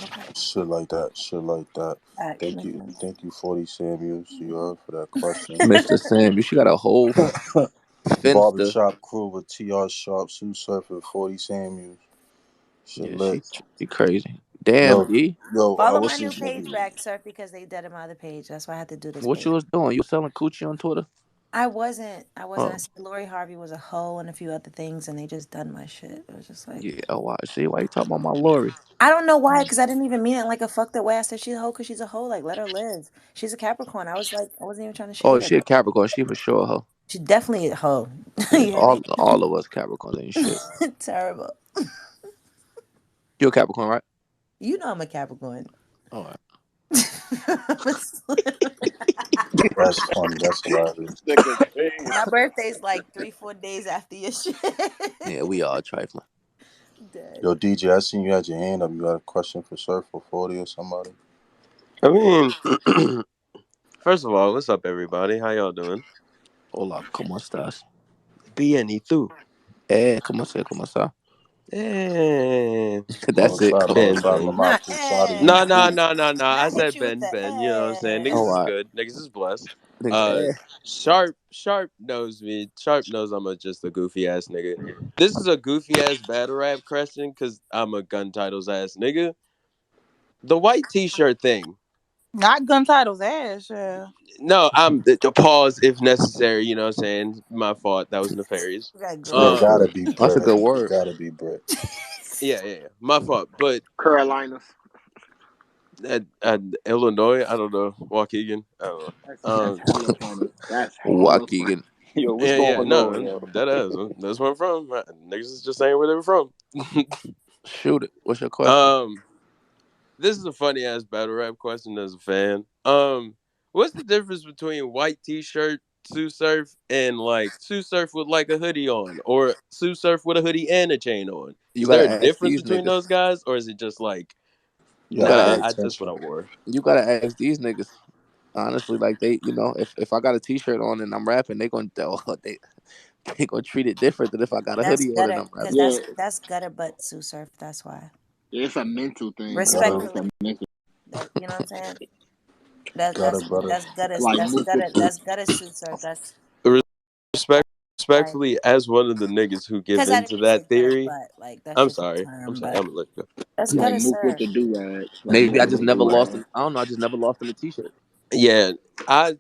Okay. Shit like that. Shit like that. Facts, makes sense. Thank you, 40 Samuels. You heard for that question. Mr. Sam, you should got a whole finster. Barbershop crew with TR Sharp, Sue Surfer, 40 Samuels. Shit Yeah, lit. she crazy. Damn, Yo, D. I Follow was my new just page back, sir, because they dead in my other page. That's why I had to do this What page. you was doing? You was selling coochie on Twitter? I wasn't. I Oh, said Lori Harvey was a hoe and a few other things, and they just done my shit. It was just like yeah. Oh, I see. Why you talking about my Lori? I don't know why, because I didn't even mean it like a fucked up way. I said she's a hoe because she's a hoe. Like let her live. She's a Capricorn. I was like, I wasn't even trying to Oh, shade her. she a Capricorn. She for sure, huh? She's definitely a hoe. You Yeah, hear me? all of us Capricorns ain't shit. Terrible. You a Capricorn, right? You know I'm a Capricorn. All right. That's funny. That's hilarious. Nigga crazy. My birthday's like 3-4 days after your shit. Yeah, we all trifling. Dead. Yo, DJ, I seen you had your hand up. You got a question for Surf or 40 or somebody? I mean, first of all, what's up, everybody? How y'all doing? Hola, ¿cómo estás? Bien, ¿y tú? ¿Cómo está? Eh, Oh, That's it. sorry, Come oh, on. Ben, sorry, Ben. Not Lamont. Sorry, eh. you No, no, cool. no, no, no. I Not hit said you with Ben, the Ben. You know what I'm saying? eh. Niggas All is right. good. Niggas is blessed. Nigga, Sharp knows me. Sharp knows I'm just a goofy ass nigga. This is a goofy ass battle rap question because I'm a gun titles ass nigga. The white T-shirt thing. Not gun titles ass. Yeah. No, I'm pause if necessary. You know what I'm saying? My fault. That was nefarious. We gotta go Yeah, with True, it. gotta true. be That's a Brit. good word. Gotta be Brit. Yeah. My fault. But Carolinas. at Illinois, I don't know. Waukegan, I don't know. That's hella funny. That's hella funny. Waukegan. Yo, what's Yeah. going on, No, yo? that is. That's where I'm from. Niggas is just saying where they were from. Shoot it. What's your question? um, this is a funny ass battle rap question as a fan. What's the difference between white T-shirt Sue Surf and like Sue Surf with like a hoodie on, or Sue Surf with a hoodie and a chain on? You Is there a gotta ask difference these between niggas. those guys, or is it just like, You You gotta gotta pay nah, ask. I just what I attention. wore? You gotta ask these niggas. Honestly, like if I got a T-shirt on and I'm rapping, they gonna treat it different than if I got a That's hoodie on and gutter, I'm cause rapping. Yeah, that's gutter butt Sue Surf. That's why. it's a mental thing, Gotta, bro. It's a Respectfully, mental. that you know what I'm saying. That gotta, that's brother. that's gutter. Like That's Mook. gutter. That's gutter Sue Surf. That's Respect, like respectfully, as one of the niggas who give because I into didn't mean to say that gutter theory, butt. Like that's I'm just a sorry. I'm term, sorry. but I'm gonna let you go. that's Like gutter Mook with surf. the do rags. Like Maybe Mook I with just the never do lost. rags. I don't know. I just never lost in a T-shirt. Yeah, I.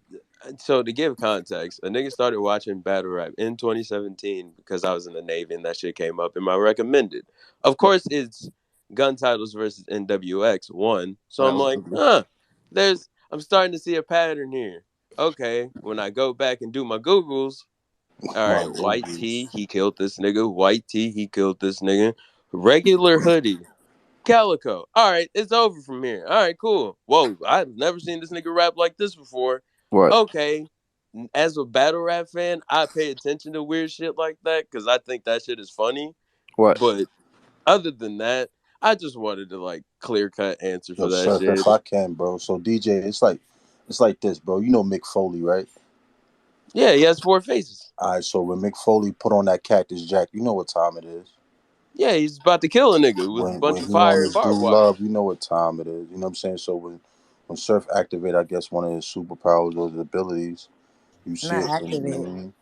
So to give context, a nigga started watching battle rap in 2017 because I was in the Navy and that shit came up in my recommended. Of course, it's gun titles versus NWX one. So I'm like, Absolutely. I'm starting to see a pattern here. Okay, when I go back and do my Googles, all My right, white tee, goodness. he killed this nigga. White tee, he killed this nigga. Regular hoodie, Calico. All right, it's over from here. All right, cool. Whoa, I've never seen this nigga rap like this before. What? Okay. As a battle rap fan, I pay attention to weird shit like that because I think that shit is funny. What? But other than that, I just wanted to like clear cut answer Yo, for that Surf, shit. if I can, bro. So DJ, it's like this, bro. You know Mick Foley, right? Yeah, he has four faces. All right. So when Mick Foley put on that Cactus Jack, you know what time it is. Yeah, he's about to kill a nigga with a bunch When of he on fire and his do barbed wire. love, you know what time it is. You know what I'm saying? So when Surf activate, I guess one of his superpowers or his abilities, you see Not it. You know activate. what I mean?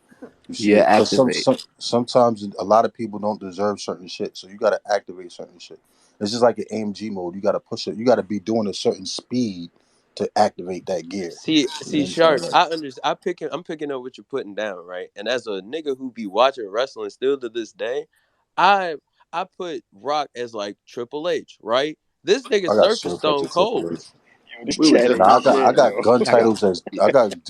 You see Yeah, it because activate. sometimes a lot of people don't deserve certain shit, so you got to activate certain shit. It's just like an AMG mode. You got to push it. You got to be doing a certain speed to activate that gear. You know See, what I'm saying? Sharp. Like, I'm picking up what you're putting down, right? And as a nigga who be watching wrestling still to this day, I I put Rock as like Triple H, right? This nigga I got Surf is Surf at the Stone Triple Cold. H. Yo, this We was chat just is Now talking I about insane, that. got yo. gun I got. titles as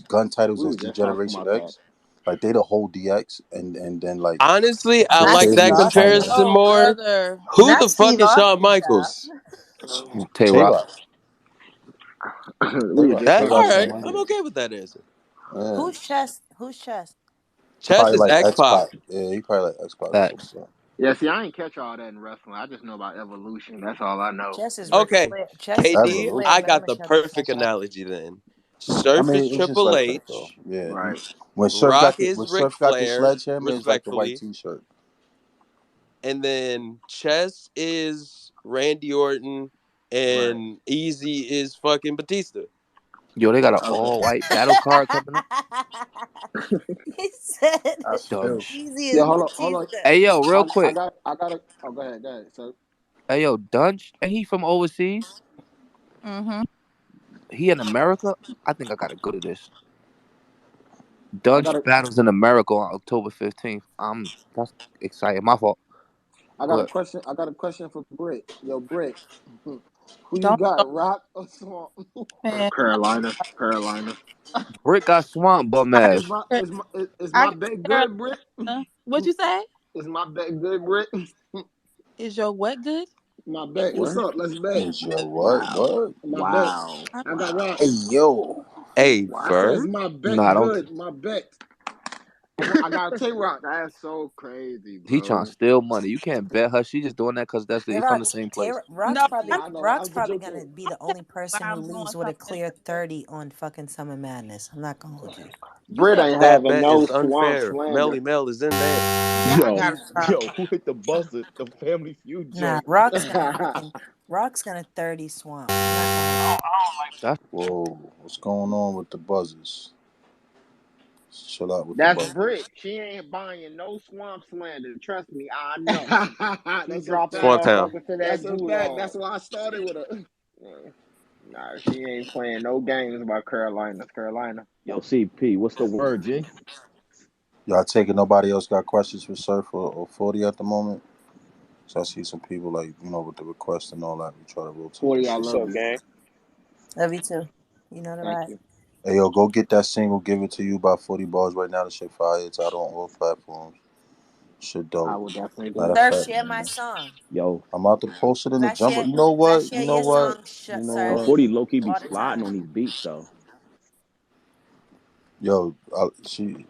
gun titles We as was just talking D-Generation about that. X. Like they the whole DX, and then like Honestly, I Not like Dave that Steve was kind Austin. of comparison Oh, more. brother. Who Not the fuck Steve is Shawn Austin shop. Michaels? Tay Tay Rock. Rock. We Tay was Rock. just Tay That talking Rock. all about right? Shawn that. I'm Michaels. okay with that answer. Yeah. Who's chest? Who's chest? Chess Probably is like X X Pac. Pac. Yeah, he probably like X Pac or something Facts. like that. Yeah, see, I ain't catch all that in wrestling. I just know about evolution. That's all I know. Chest is Ric Okay, Flair. Chest is Ric KD, Flair. I Evolution. But I'm got gonna the shut the perfect fuck up. analogy then. I Surf is mean, it's just Triple like that though. H. Yeah. Right. Rock is When Ric Surf got the Flair, sledgehammer, it's like the white respectfully. T-shirt. And then Chess is Randy Orton, Right. and Easy is fucking Batista. Yo, they got an Okay. all-white battle card coming up. He said That's Done. filth. easy as Yeah, hold on. Batista. Hey, yo, real I quick. got, I got to. Oh, go ahead. So, Hey, yo, Dunch. And he from overseas. Mm-hmm. He in America. I think I gotta go to this. Dutch got a battles in America on October 15th. That's exciting. My fault. Go ahead. question. I got a question for Britt. Yo, Britt, who you Don't got, Rock or Swamp? man. Carolina, Carolina. Brick got swamp bum I Is ass. my got is my is I my got bet good, Britt? Carolina. What you say? Is my bet good, Britt? Is your what good? My bet. What's What? up? Let's bet. Is your what? Wow. What? My bet. Wow. I, I got Wow. Rock. Hey yo. Hey, I said, is Wow. Vern. my No, bet I don't. good? My bet. I gotta take Rock. That's so crazy, He trying to bro. steal money. You can't bet her. She just doing that because Hey, they from the Rock, same place. no, I'm I know. I Rock's was probably joking. gonna be the telling only you why person who I'm doing leaves with a something clear 30 on fucking Summer Madness. I'm not gonna hold you. you Britt said. ain't That having bet no is swamp unfair. slander. Melly Mel is in there. Y'all gotta stop. Who hit the buzzer? The Family Feud Nah, joint. Rock's gonna 30 Swamp. I'm not gonna hold you. That's Whoa. What's going on with the buzzers? Chill out with the That's buzzers. Britt. She ain't buying no swamp slander. Trust me, I know. She That's a dropping fact. Swamp Town. motherfuckers to That's that a fact. That's gulag. why I started with her. Nah, she ain't playing no games about Carolina. Carolina. Yo, CP, what's the word, G? Y'all taking nobody else got questions for Surf or 40 at the moment? So I see some people like, with the request and all that. We try to rotate the 40, I shit. What's love up, you. gang? Love you too. You know the Thank right. you. Hey, yo, go get that single, Give It To You by 40 Bars right now. The shit fire. It's out on all platforms. Shit I dope. will definitely do Matter of that. Surf, fact, share my song. Yo, I'm about to post it in the jumper. You know If I what? share You know your what? song, You know yo, Surf, what? 40 low key be all the sliding time. on these beats though. Yo, bro.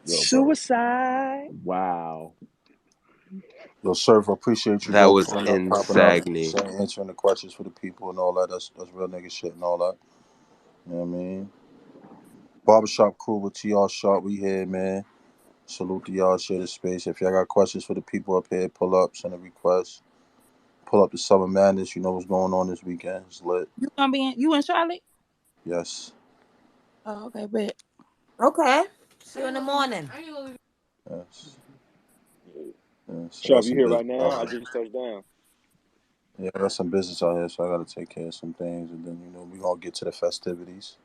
Suicide. Wow. Yo, Surf, I appreciate you, That bro, was pulling up, popping up, insagny. answering the questions for the people and all that. That's real nigga shit and all that. You know what I mean? Barbershop crew with TR Sharp, we here, man. Salute to y'all, share the space. If y'all got questions for the people up here, pull up, send a request. Pull up the Summer Madness. You know what's going on this weekend. It's lit. You in Charlotte? Yes. Oh, okay, bet. Okay. See you in the morning. Yes. Yeah, so Sharp, that's you some here business right now? out I here. just touched down. Yeah, that's some business out here, so I gotta take care of some things, and then we gonna get to the festivities.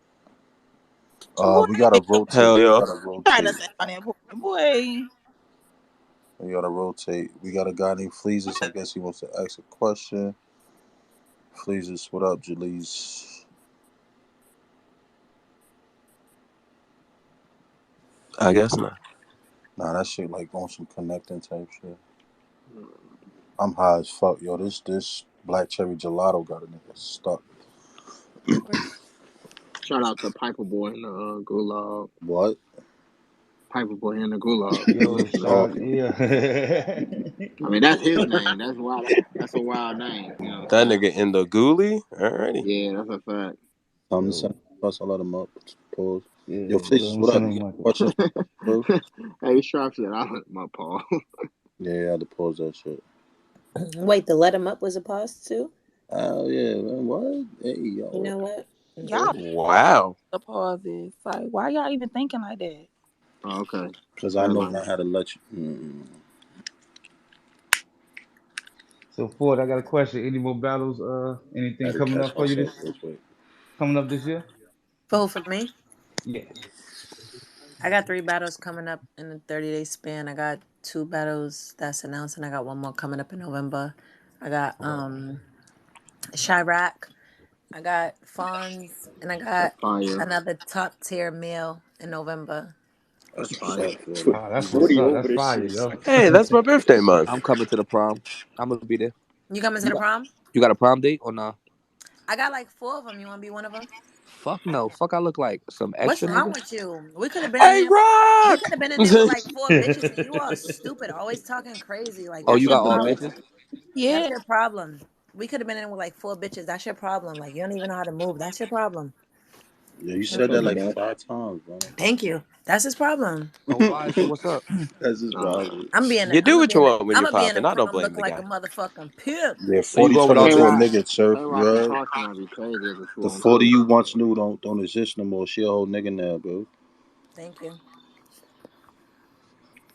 Boy, We gotta rotate. Hell We yeah. gotta trying to rotate. say on that boy. We gotta rotate. We got a guy named Fleezus. I guess he wants to ask a question. Fleezus, what up, Jalise? I guess not. Nah, that shit like on some connecting type shit. I'm high as fuck, yo. This black cherry gelato got a nigga stuck. Shout out to Piper Boy and the Gulag. What? Piper Boy and the Gulag. He Yo, listening. Oh, shout, yeah. I mean, that's his name. That's wild. That's a wild name. You know what That I'm saying? nigga in the ghoulie? Alrighty. Yeah, that's a fact. I'm Yo, sending plus. I let him up. Pause. Yo, yeah, tell Fleezus, him to what up? send You him got Michael. questions, bro? Hey, Sharp said, I let my paw. Yeah, I had to pause that shit. Wait, the let him up was a pause too? Oh yeah, man. What? Hey, You yo. know what? Y'all Wow. the pauses. Like, why y'all even thinking like that? Oh, okay. Because I know Carolina. not how to let you. So Ford, I got a question. Any more battles? I Anything had to coming catch up for you myself this real quick. year? For me? Yeah. I got 3 battles coming up in a 30-day span. I got 2 battles that's announced, and I got 1 more coming up in November. I got Chirac, I got Fonz, and I got That's fire. another top tier meal in November. That's That's what's fire. up, Florida. Oh, that's what's 40 up. over That's this fire, shit. yo. Hey, that's my birthday month. I'm coming to the prom. I'm gonna be there. You coming to You the got prom? you got a prom date or nah? I got like 4 of them. You want to be one of them? Fuck no. Fuck I look like some What's extra wrong nigga. with you? We could have been in Hey, there. We Rock! could have been in there with like 4 bitches, and you all stupid, always talking crazy. Like Oh, that's you your got all problem. bitches? That's Yeah. your problem. We could have been in with like 4 bitches. That's your problem. Like you don't even know how to move. That's your problem. Yeah, you That's said so that good, like that. 5 times, bro. Thank you. That's his problem. Oh, why? So what's up? That's his Nah. problem. You do what you want when I'm you're gonna be in the popping. I don't prom blame looking the like a guy. motherfucking pimp. Yeah, So you 40 going turned without into a bitches? K-Rock. nigga, Surf. You K-Rock heard? Clarkson gonna be crazy as a The swarm 40 too. you once knew don't exist no more. She a whole nigga now, bro. Thank you.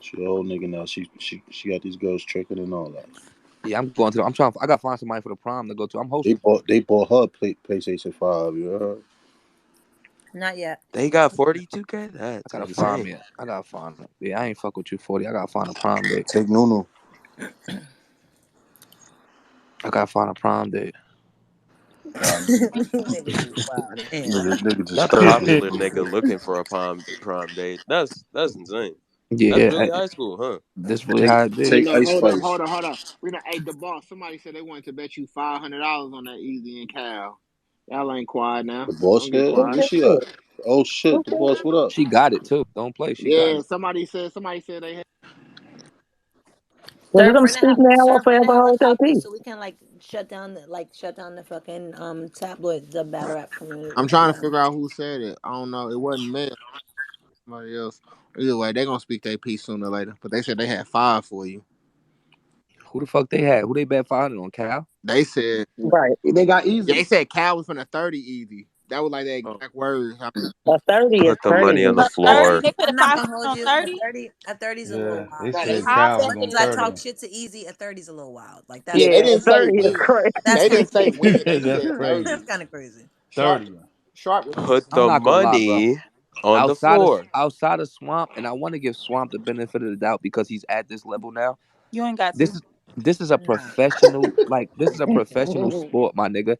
She a whole nigga now. She got these girls tricking and all that. Yeah, I'm going to. I'm trying. I got to find somebody for the prom to go to. I'm They hosting. bought her PlayStation 5. You heard? Not yet. They got 42K. I That's gotta find insane. me. I gotta find. Yeah, I ain't fuck with you 40. I gotta find a prom date. Take Nunu. I gotta find a prom date. Niggas is wild. Damn. Nigga just That 30. popular nigga looking for a prom date. That's insane. That's Yeah, really high school, huh? this really Take how it be. Hey, take look, Ice hold up, Spice. hold up, hold up. We done ate the boss. Somebody said they wanted to bet you $500 on that Easy and Cal. Y'all ain't quiet now. The boss Don't get here? Who quiet. Where said she at? that? Oh shit, Who the said boss, that? what up? She got it too. Don't play. She got Yeah, it. somebody said they had. Well, you Surf, gonna run speak a now or surf, run a forever hold your helicopter peace? so we can shut down the fucking tabloids, the battle rap I'm community. trying to Yeah. figure out who said it. I don't know. It wasn't me. Somebody else. Either way, they gonna speak their piece sooner or later. But they said they had five for you. Who the fuck they had? Who they bet 500 on? Cal? They said Right. They got Easy. they said Cal was from the 30 Easy. That was like the Oh, exact words. A 30 is Put the money on crazy. the A 30? floor. They put a I'm not 500 gonna hold on you. 30? A 30's a little Yeah, they wild. No, they said said I Cal As was bet much gonna as they I carry talk him. shit to Easy, a 30's a little wild. Like yeah, that's they Yeah, didn't say 30 is when. that's They crazy. kind didn't of say crazy. when. They just That's said crazy. 30. That's kind of crazy. Sharp 30. Sharp was Put I'm the not gonna lie, bro. money on the floor. Outside of Swamp, and I want to give Swamp the benefit of the doubt because he's at this level now. You ain't got This to. is this is a Nah. professional, like this is a professional sport, my nigga.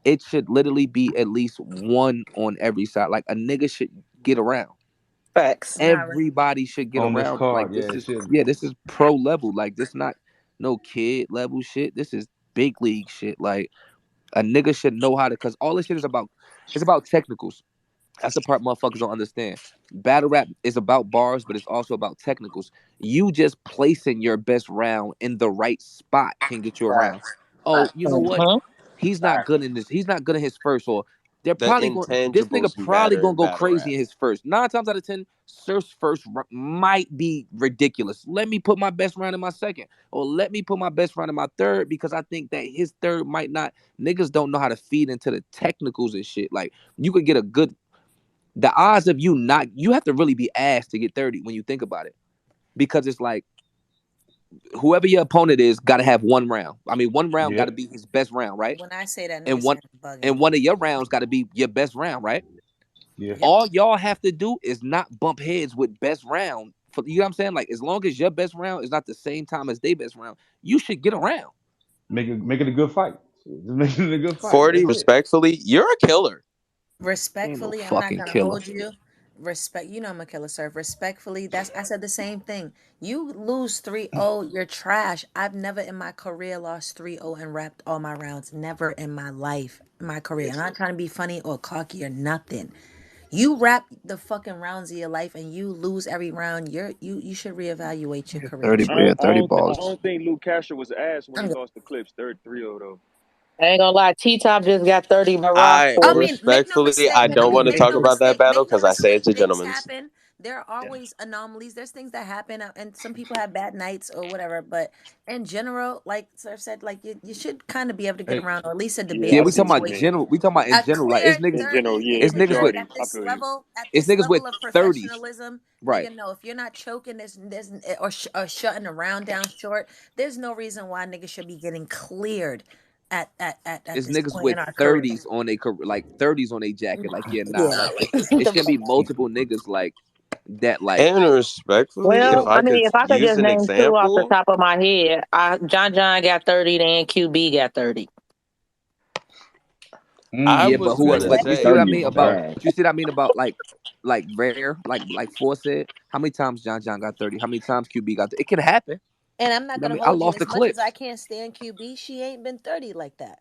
It should literally be at least one on every side. Like a nigga should get around. Facts. Nah. Everybody should get On this around. Like card, yeah, this it is should be. yeah, this is pro level. Like this not no kid level shit. This is big league shit. Like a nigga should know how to cause all this shit is about it's about technicals. That's the part motherfuckers don't understand. Battle rap is about bars, but it's also about technicals. You just placing your best round in the right spot can get you around. Oh, you know what? Mhm. He's not good in this. He's not good in his first, or they're The probably going. This nigga intangibles probably matter gonna in go battle crazy rap. in his first. 9 times out of 10, Surf's might be ridiculous. Let me put my best round in my second, or let me put my best round in my third because I think that his third might not. Niggas don't know how to feed into the technicals and shit. Like you could get a good the odds of you not you have to really be asked to get 30 when you think about it because it's like whoever your opponent is got to have one round. I mean, one round got to Yep. be his best round, right? When I say that, And niggas one say I'm bugging. and one of your rounds got to be your best round, right? Yeah. Yep. All y'all have to do is not bump heads with best round. For you know what I'm saying? Like as long as your best round is not the same time as their best round, you should get around. Make it a good fight. Just make it a good fight. 40, That's it. respectfully, you're a killer. Ain't no Respectfully, I'm not fucking gonna killer. hold you. You know I'm a killer, sir. Respectfully, that's I said the same thing. You lose 3-0, you're trash. I've never in my career lost 3-0 and wrapped all my rounds. Never in my life, in my career. I'm not trying to be funny or cocky or nothing. You wrap the fucking rounds of your life and you lose every round. You should reevaluate your career. 30, yeah, I 30 don't, I balls. don't think Luke Castro was asked when I'm he good. lost the clips 33-0 though. I ain't gonna lie, T Top just got 30 by Rock I 40. Make no respectfully, mistake. I don't want to Make talk no about that mistake. battle Make no because I say mistake. it's a Things gentleman's. happen. There are always anomalies. There's things that happen, and some people have bad nights or whatever. But in general, like Sir said, like you should kind of be able to get Hey, around, or at least a Yeah, Yeah, I we debatable see talking what you about mean. situation. general. We talking about in A general. Like it's clear niggas. In general, 30, yeah, It's nigga. niggas No, with majority. I feel you. at it's this niggas with level of 30s. professionalism, Right. nigga. No, if you're not choking, there's or shutting a round down short, there's no reason why niggas should be getting cleared at It's this niggas point in with our career. 30s on their like 30s on their jacket. Like, yeah, nah. Yeah. Like it The shouldn't be fuck out of multiple niggas like that, like And respectfully, if Well, so I I mean, could if I could use just an name two off the example, top of my head, John got 30, then QB got 30. I yeah, mm, but was who gonna but yeah, you see what I 30 say, mean is about trash. you see what I mean about like rare, like Four said, how many times John got 30? How many times QB got 30? It can happen. And I'm not You know what I gonna mean? I hold you. lost the As much as I clips. can't stand QB, she ain't been 30 like that.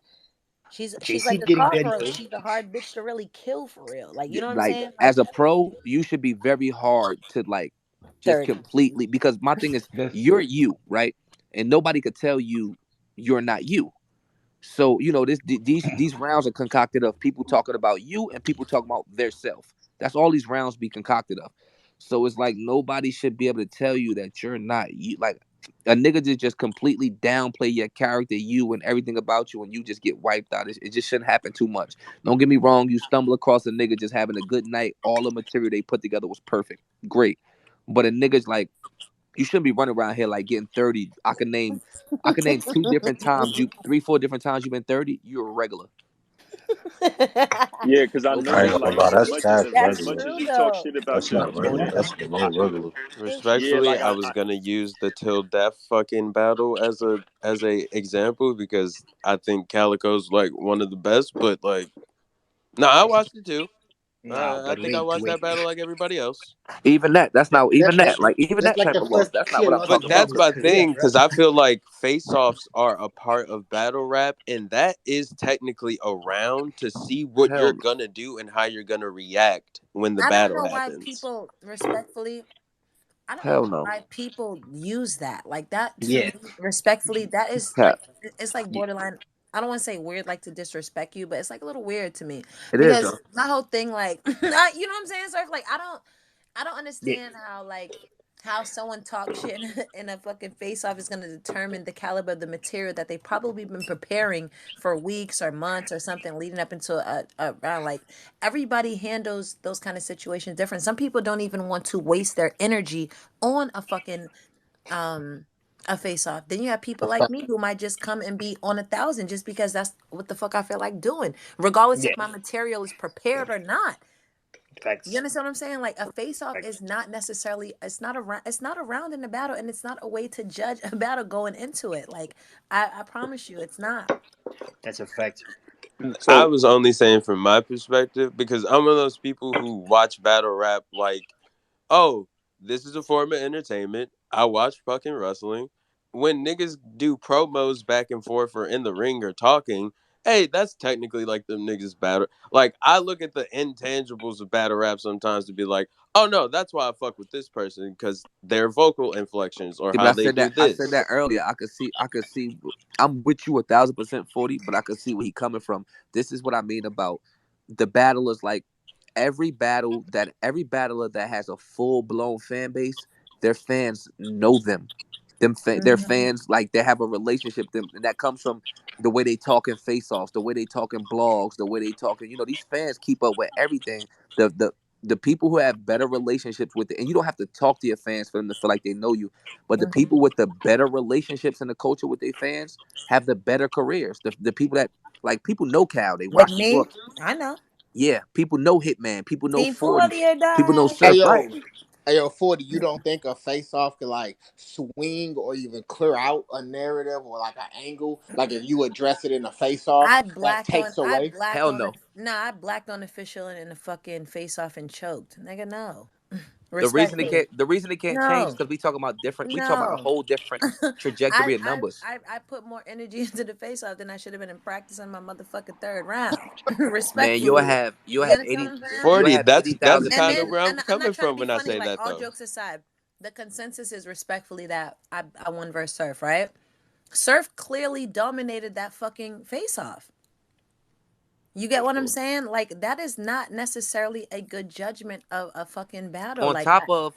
She's JC like a getting better cockroach. though. She's a hard bitch to really kill for real. Like you know what I'm Like saying? Like as a pro, you should be very hard to like just 30. completely because my thing is That's you're you, right? And nobody could tell you you're not you. So you know these rounds are concocted of people talking about you and people talking about their self. That's all these rounds be concocted of. So it's like nobody should be able to tell you that you're not you. Like a nigga just completely downplay your character, you and everything about you, and you just get wiped out. It just shouldn't happen too much. Don't get me wrong. You stumble across a nigga just having a good night. All the material they put together was perfect, great. But a nigga's like you shouldn't be running around here like getting 30. I can name two different times you 3, 4 different times you've been 30. You're a regular. Yeah, because I No know I that ain't bullshit. gonna like lie, that's That's as much regular. as true you talk though. shit about That's your not regular. opponent, That's below regular. yeah, Respectfully, like I was gonna use the Till Death fucking battle as a example because I think Calico's like one of the best. But like, no, I watched it too. Nah, I but think I watched that battle like everybody else. Even that. That's not even that. Like even That's that like type the of loss. first That's time not he what I'm lost But talking in about. that's his my career, thing bro. because I feel like face-offs are a part of battle rap, and that is technically around to see what you're Hell no. gonna do and how you're gonna react when the I don't battle know why happens. people respectfully. I don't know Hell no. why people use that. Like that to Yeah. me, respectfully, that is Cap. like it's like borderline. I don't want to say weird, like to disrespect you, but it's like a little weird to me It is because though. my whole thing, like, you know what I'm saying, sir? Like, I don't Yeah. understand how like how someone talks shit in a fucking face off is going to determine the caliber of the material that they probably been preparing for weeks or months or something leading up into a round. Like everybody handles those kind of situations different. Some people don't even want to waste their energy on a fucking um a face off. Then you have people A like fact. me who might just come and be on 1,000 just because that's what the fuck I feel like doing, regardless Yeah. if my material is prepared or not. You Facts. understand what I'm saying? Like a face off Facts. is not necessarily it's not a round in the battle and it's not a way to judge a battle going into it. Like I promise you it's not. That's a fact. I So was only saying from my perspective because I'm one of those people who watch battle rap like, oh, this is a form of entertainment. I watch fucking wrestling. When niggas do promos back and forth or in the ring or talking, hey, that's technically like them niggas battle. Like I look at the intangibles of battle rap sometimes to be like, oh no, that's why I fuck with this person because their vocal inflections or See, but how they do I said this. that earlier. I could see I'm with you 1,000% 40, but I could see where he coming from. This is what I mean about the battlers. Like every battler that has a full blown fan base, their fans know them. Their Mhm. fans like they have a relationship with them, and that comes from the way they talk in face offs, the way they talk in blogs, the way they talk. And these fans keep up with everything. The people who have better relationships with it, and you don't have to talk to your fans for them to feel like they know you, but the Mhm. people with the better relationships in the culture with their fans have the better careers. The people that like people know Cal, they Like watch the me, books. I know. Yeah, people know Hitman, people know Team 40, 40 or people know die. Hey Surf, right? yo, hey yo, 40. You don't think a face off could like swing or even clear out a narrative or like an angle? Like if you address it in a face off, that takes away. Hell no. I blacked on official in the fucking face off and choked. Nigga, no. The reason it Respectfully. can't the reason it can't change is No. because we talking about a No. whole different trajectory of numbers. I put more energy into the face off than I should have been in practicing my motherfucking third round. Man, you'll Respectfully. have you'll You have understand 80 what I'm saying? you'll 40, have that's 80,000 And kind of people. then, where I'm and I'm coming not trying to from be when I funny, say like that all though. jokes aside, the consensus is respectfully that I won versus Surf, right? Surf clearly dominated that fucking face off. You get what I'm saying? Like that is not necessarily a good judgment of a fucking battle. On Like top of,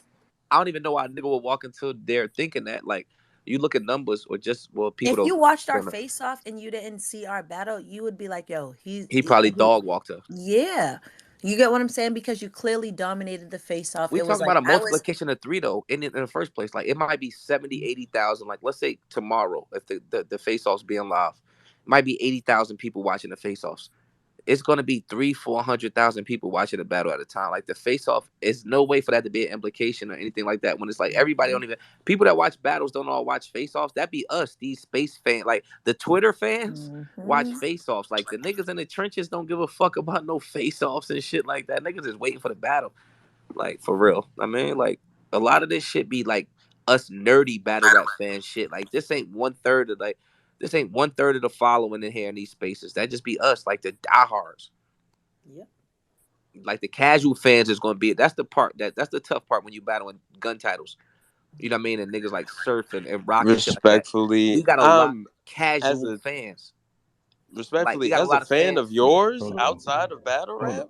I don't even know why a nigga will walk into there thinking that. Like, you look at numbers or just people if you watched our don't know. face off and you didn't see our battle, you would be like, "Yo, He probably dog walked her. yeah." You get what I'm saying? Because you clearly dominated the face off. We It was talking like about a I was. multiplication of three though in the first place. Like it might be 70, 80,000. Like let's say tomorrow, if the face offs being live, it might be 80,000 people watching the face offs. It's gonna be 300,000-400,000 people watching the battle at a time. Like the face off, is no way for that to be an implication or anything like that. When it's like everybody don't even people that watch battles don't all watch face offs. That be us, these space fans, like the Twitter fans watch Mhm. face offs. Like the niggas in the trenches don't give a fuck about no face offs and shit like that. Niggas is waiting for the battle. Like for real. I mean, like a lot of this shit be like us nerdy battle rap fan shit. Like this ain't 1/3 of the following in here in these spaces. That just be us, like the diehards. Yep. Like the casual fans is gonna be that's the part that's the tough part when you battling gun titles. You know what I mean? And niggas like surfing and rock and shit like that. Respectfully, We got a lot of as casual a fans. Like we respectfully got a as a lot of fan fans. of yours hold on. outside of battle Hold rap, on.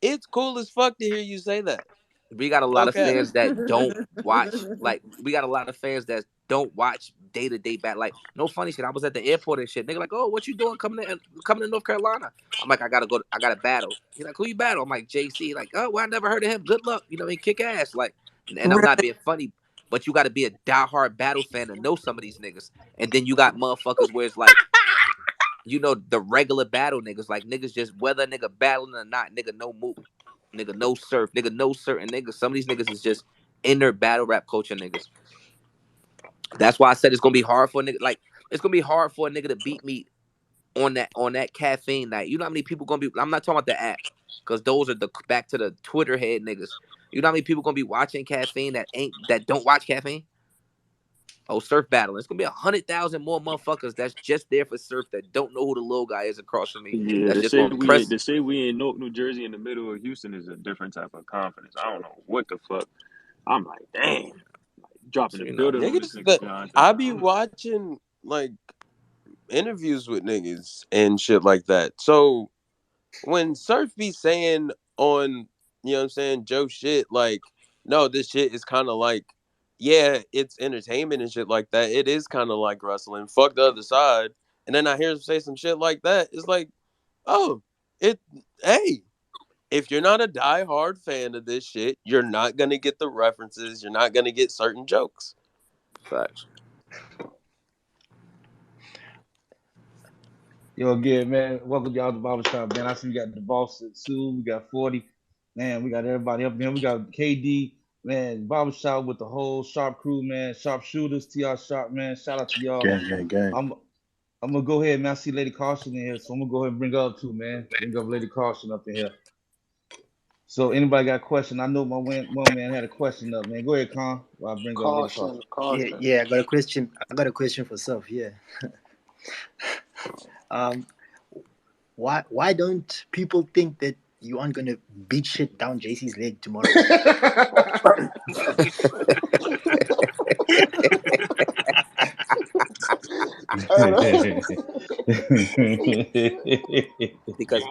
it's cool as fuck to hear you say that. We got a lot No of cap. fans that don't watch. Like we got a lot of fans that don't watch day to day back. Like no funny shit. I was at the airport and shit. Nigga like, oh, what you doing coming to North Carolina? I'm like, I gotta go. I got to battle. He's like, who you battle? I'm like, JC. Like, oh, well, I never heard of him. Good luck. You know, he kick ass. Like, and I'm not being funny, but you got to be a diehard battle fan to know some of these niggas. And then you got motherfuckers where it's like, you know, the regular battle niggas, like niggas just whether a nigga battling or not, nigga no move, nigga no surf, nigga no certain niggas. Some of these niggas is just in their battle rap culture niggas. That's why I said it's gonna be hard for a nigga. Like it's gonna be hard for a nigga to beat me on that caffeine night. You know how many people gonna be? I'm not talking about the app, because those are the back to the Twitter head niggas. You know how many people gonna be watching caffeine that don't watch caffeine? Oh, surf battle. It's gonna be 100,000 more motherfuckers that's just there for surf that don't know who the little guy is across from me. Yeah, That's just gonna press. to say we in Newark, New Jersey, in the middle of Houston is a different type of confidence. I don't know what the fuck. I'm like, damn, dropping So, the you know, building on this Niggas nigga that John I John. be I'm like, watching like interviews with niggas and shit like that. So when Surf be saying on, you know what I'm saying, Joe shit, like, no, this shit is kind of like, yeah, it's entertainment and shit like that. It is kind of like wrestling. Fuck the other side. And then I hear him say some shit like that. It's like, oh, hey, if you're not a diehard fan of this shit, you're not going to get the references. You're not going to get certain jokes. facts. Yo, again, man, welcome y'all to Barbershop, man. I see we got the boss at Sue, we got 40, man, we got everybody up there. We got KD, man, Barbershop with the whole Sharp crew, man, Sharp Shooters, TR Sharp, man. Shout out to y'all. Gang. I'm gonna go ahead, man. I see Lady Caution in here, so I'm gonna go ahead and bring her up too, man. Bring up Lady Caution up in here. So anybody got a question? I know my one man had a question up, man. Go ahead, Con. While I bring up Lady Caution. Caution. Yeah, I got a question for Surf. Yeah. Why don't people think that you aren't gonna beat shit down JC's leg tomorrow? because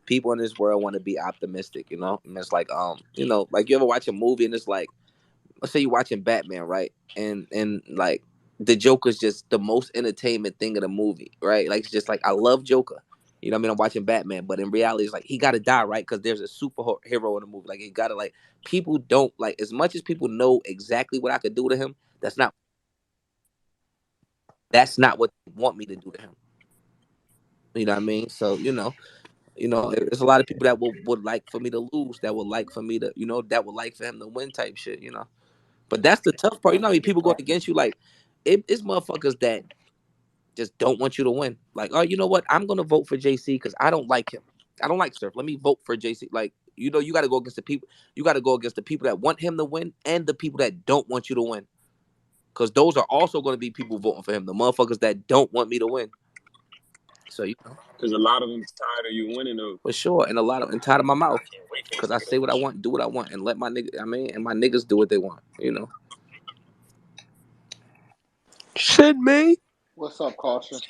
people in this world want to be optimistic, you know. And it's like you know, like you ever watch a movie and it's like, let's say you're watching Batman, right? And like the Joker's just the most entertainment thing of the movie, right? Like it's just like I love Joker. You know what I mean? I'm watching Batman, but in reality, it's like he got to die, right? Because there's a superhero in the movie. Like he got to like people don't like as much as people know exactly what I could do to him. That's not what they want me to do to him. You know what I mean? So you know, there's a lot of people that would like for me to lose, that would like for me to, you know, that would like for him to win type shit, you know. But that's the tough part. You know what I mean? People going against you, like it's motherfuckers that just don't want you to win. Like, oh, you know what? I'm gonna vote for JC because I don't like him. I don't like Surf. Let me vote for JC. Like, you know, you got to go against the people. You got to go against the people that want him to win and the people that don't want you to win. Because those are also going to be people voting for him. The motherfuckers that don't want me to win. So you know, because a lot of them tired of you winning though. for sure, and a lot of tired of my mouth because I say what I want, do what I want, and let my nigga. I mean, and my niggas do what they want. You know. Shit, me. What's up, Caution?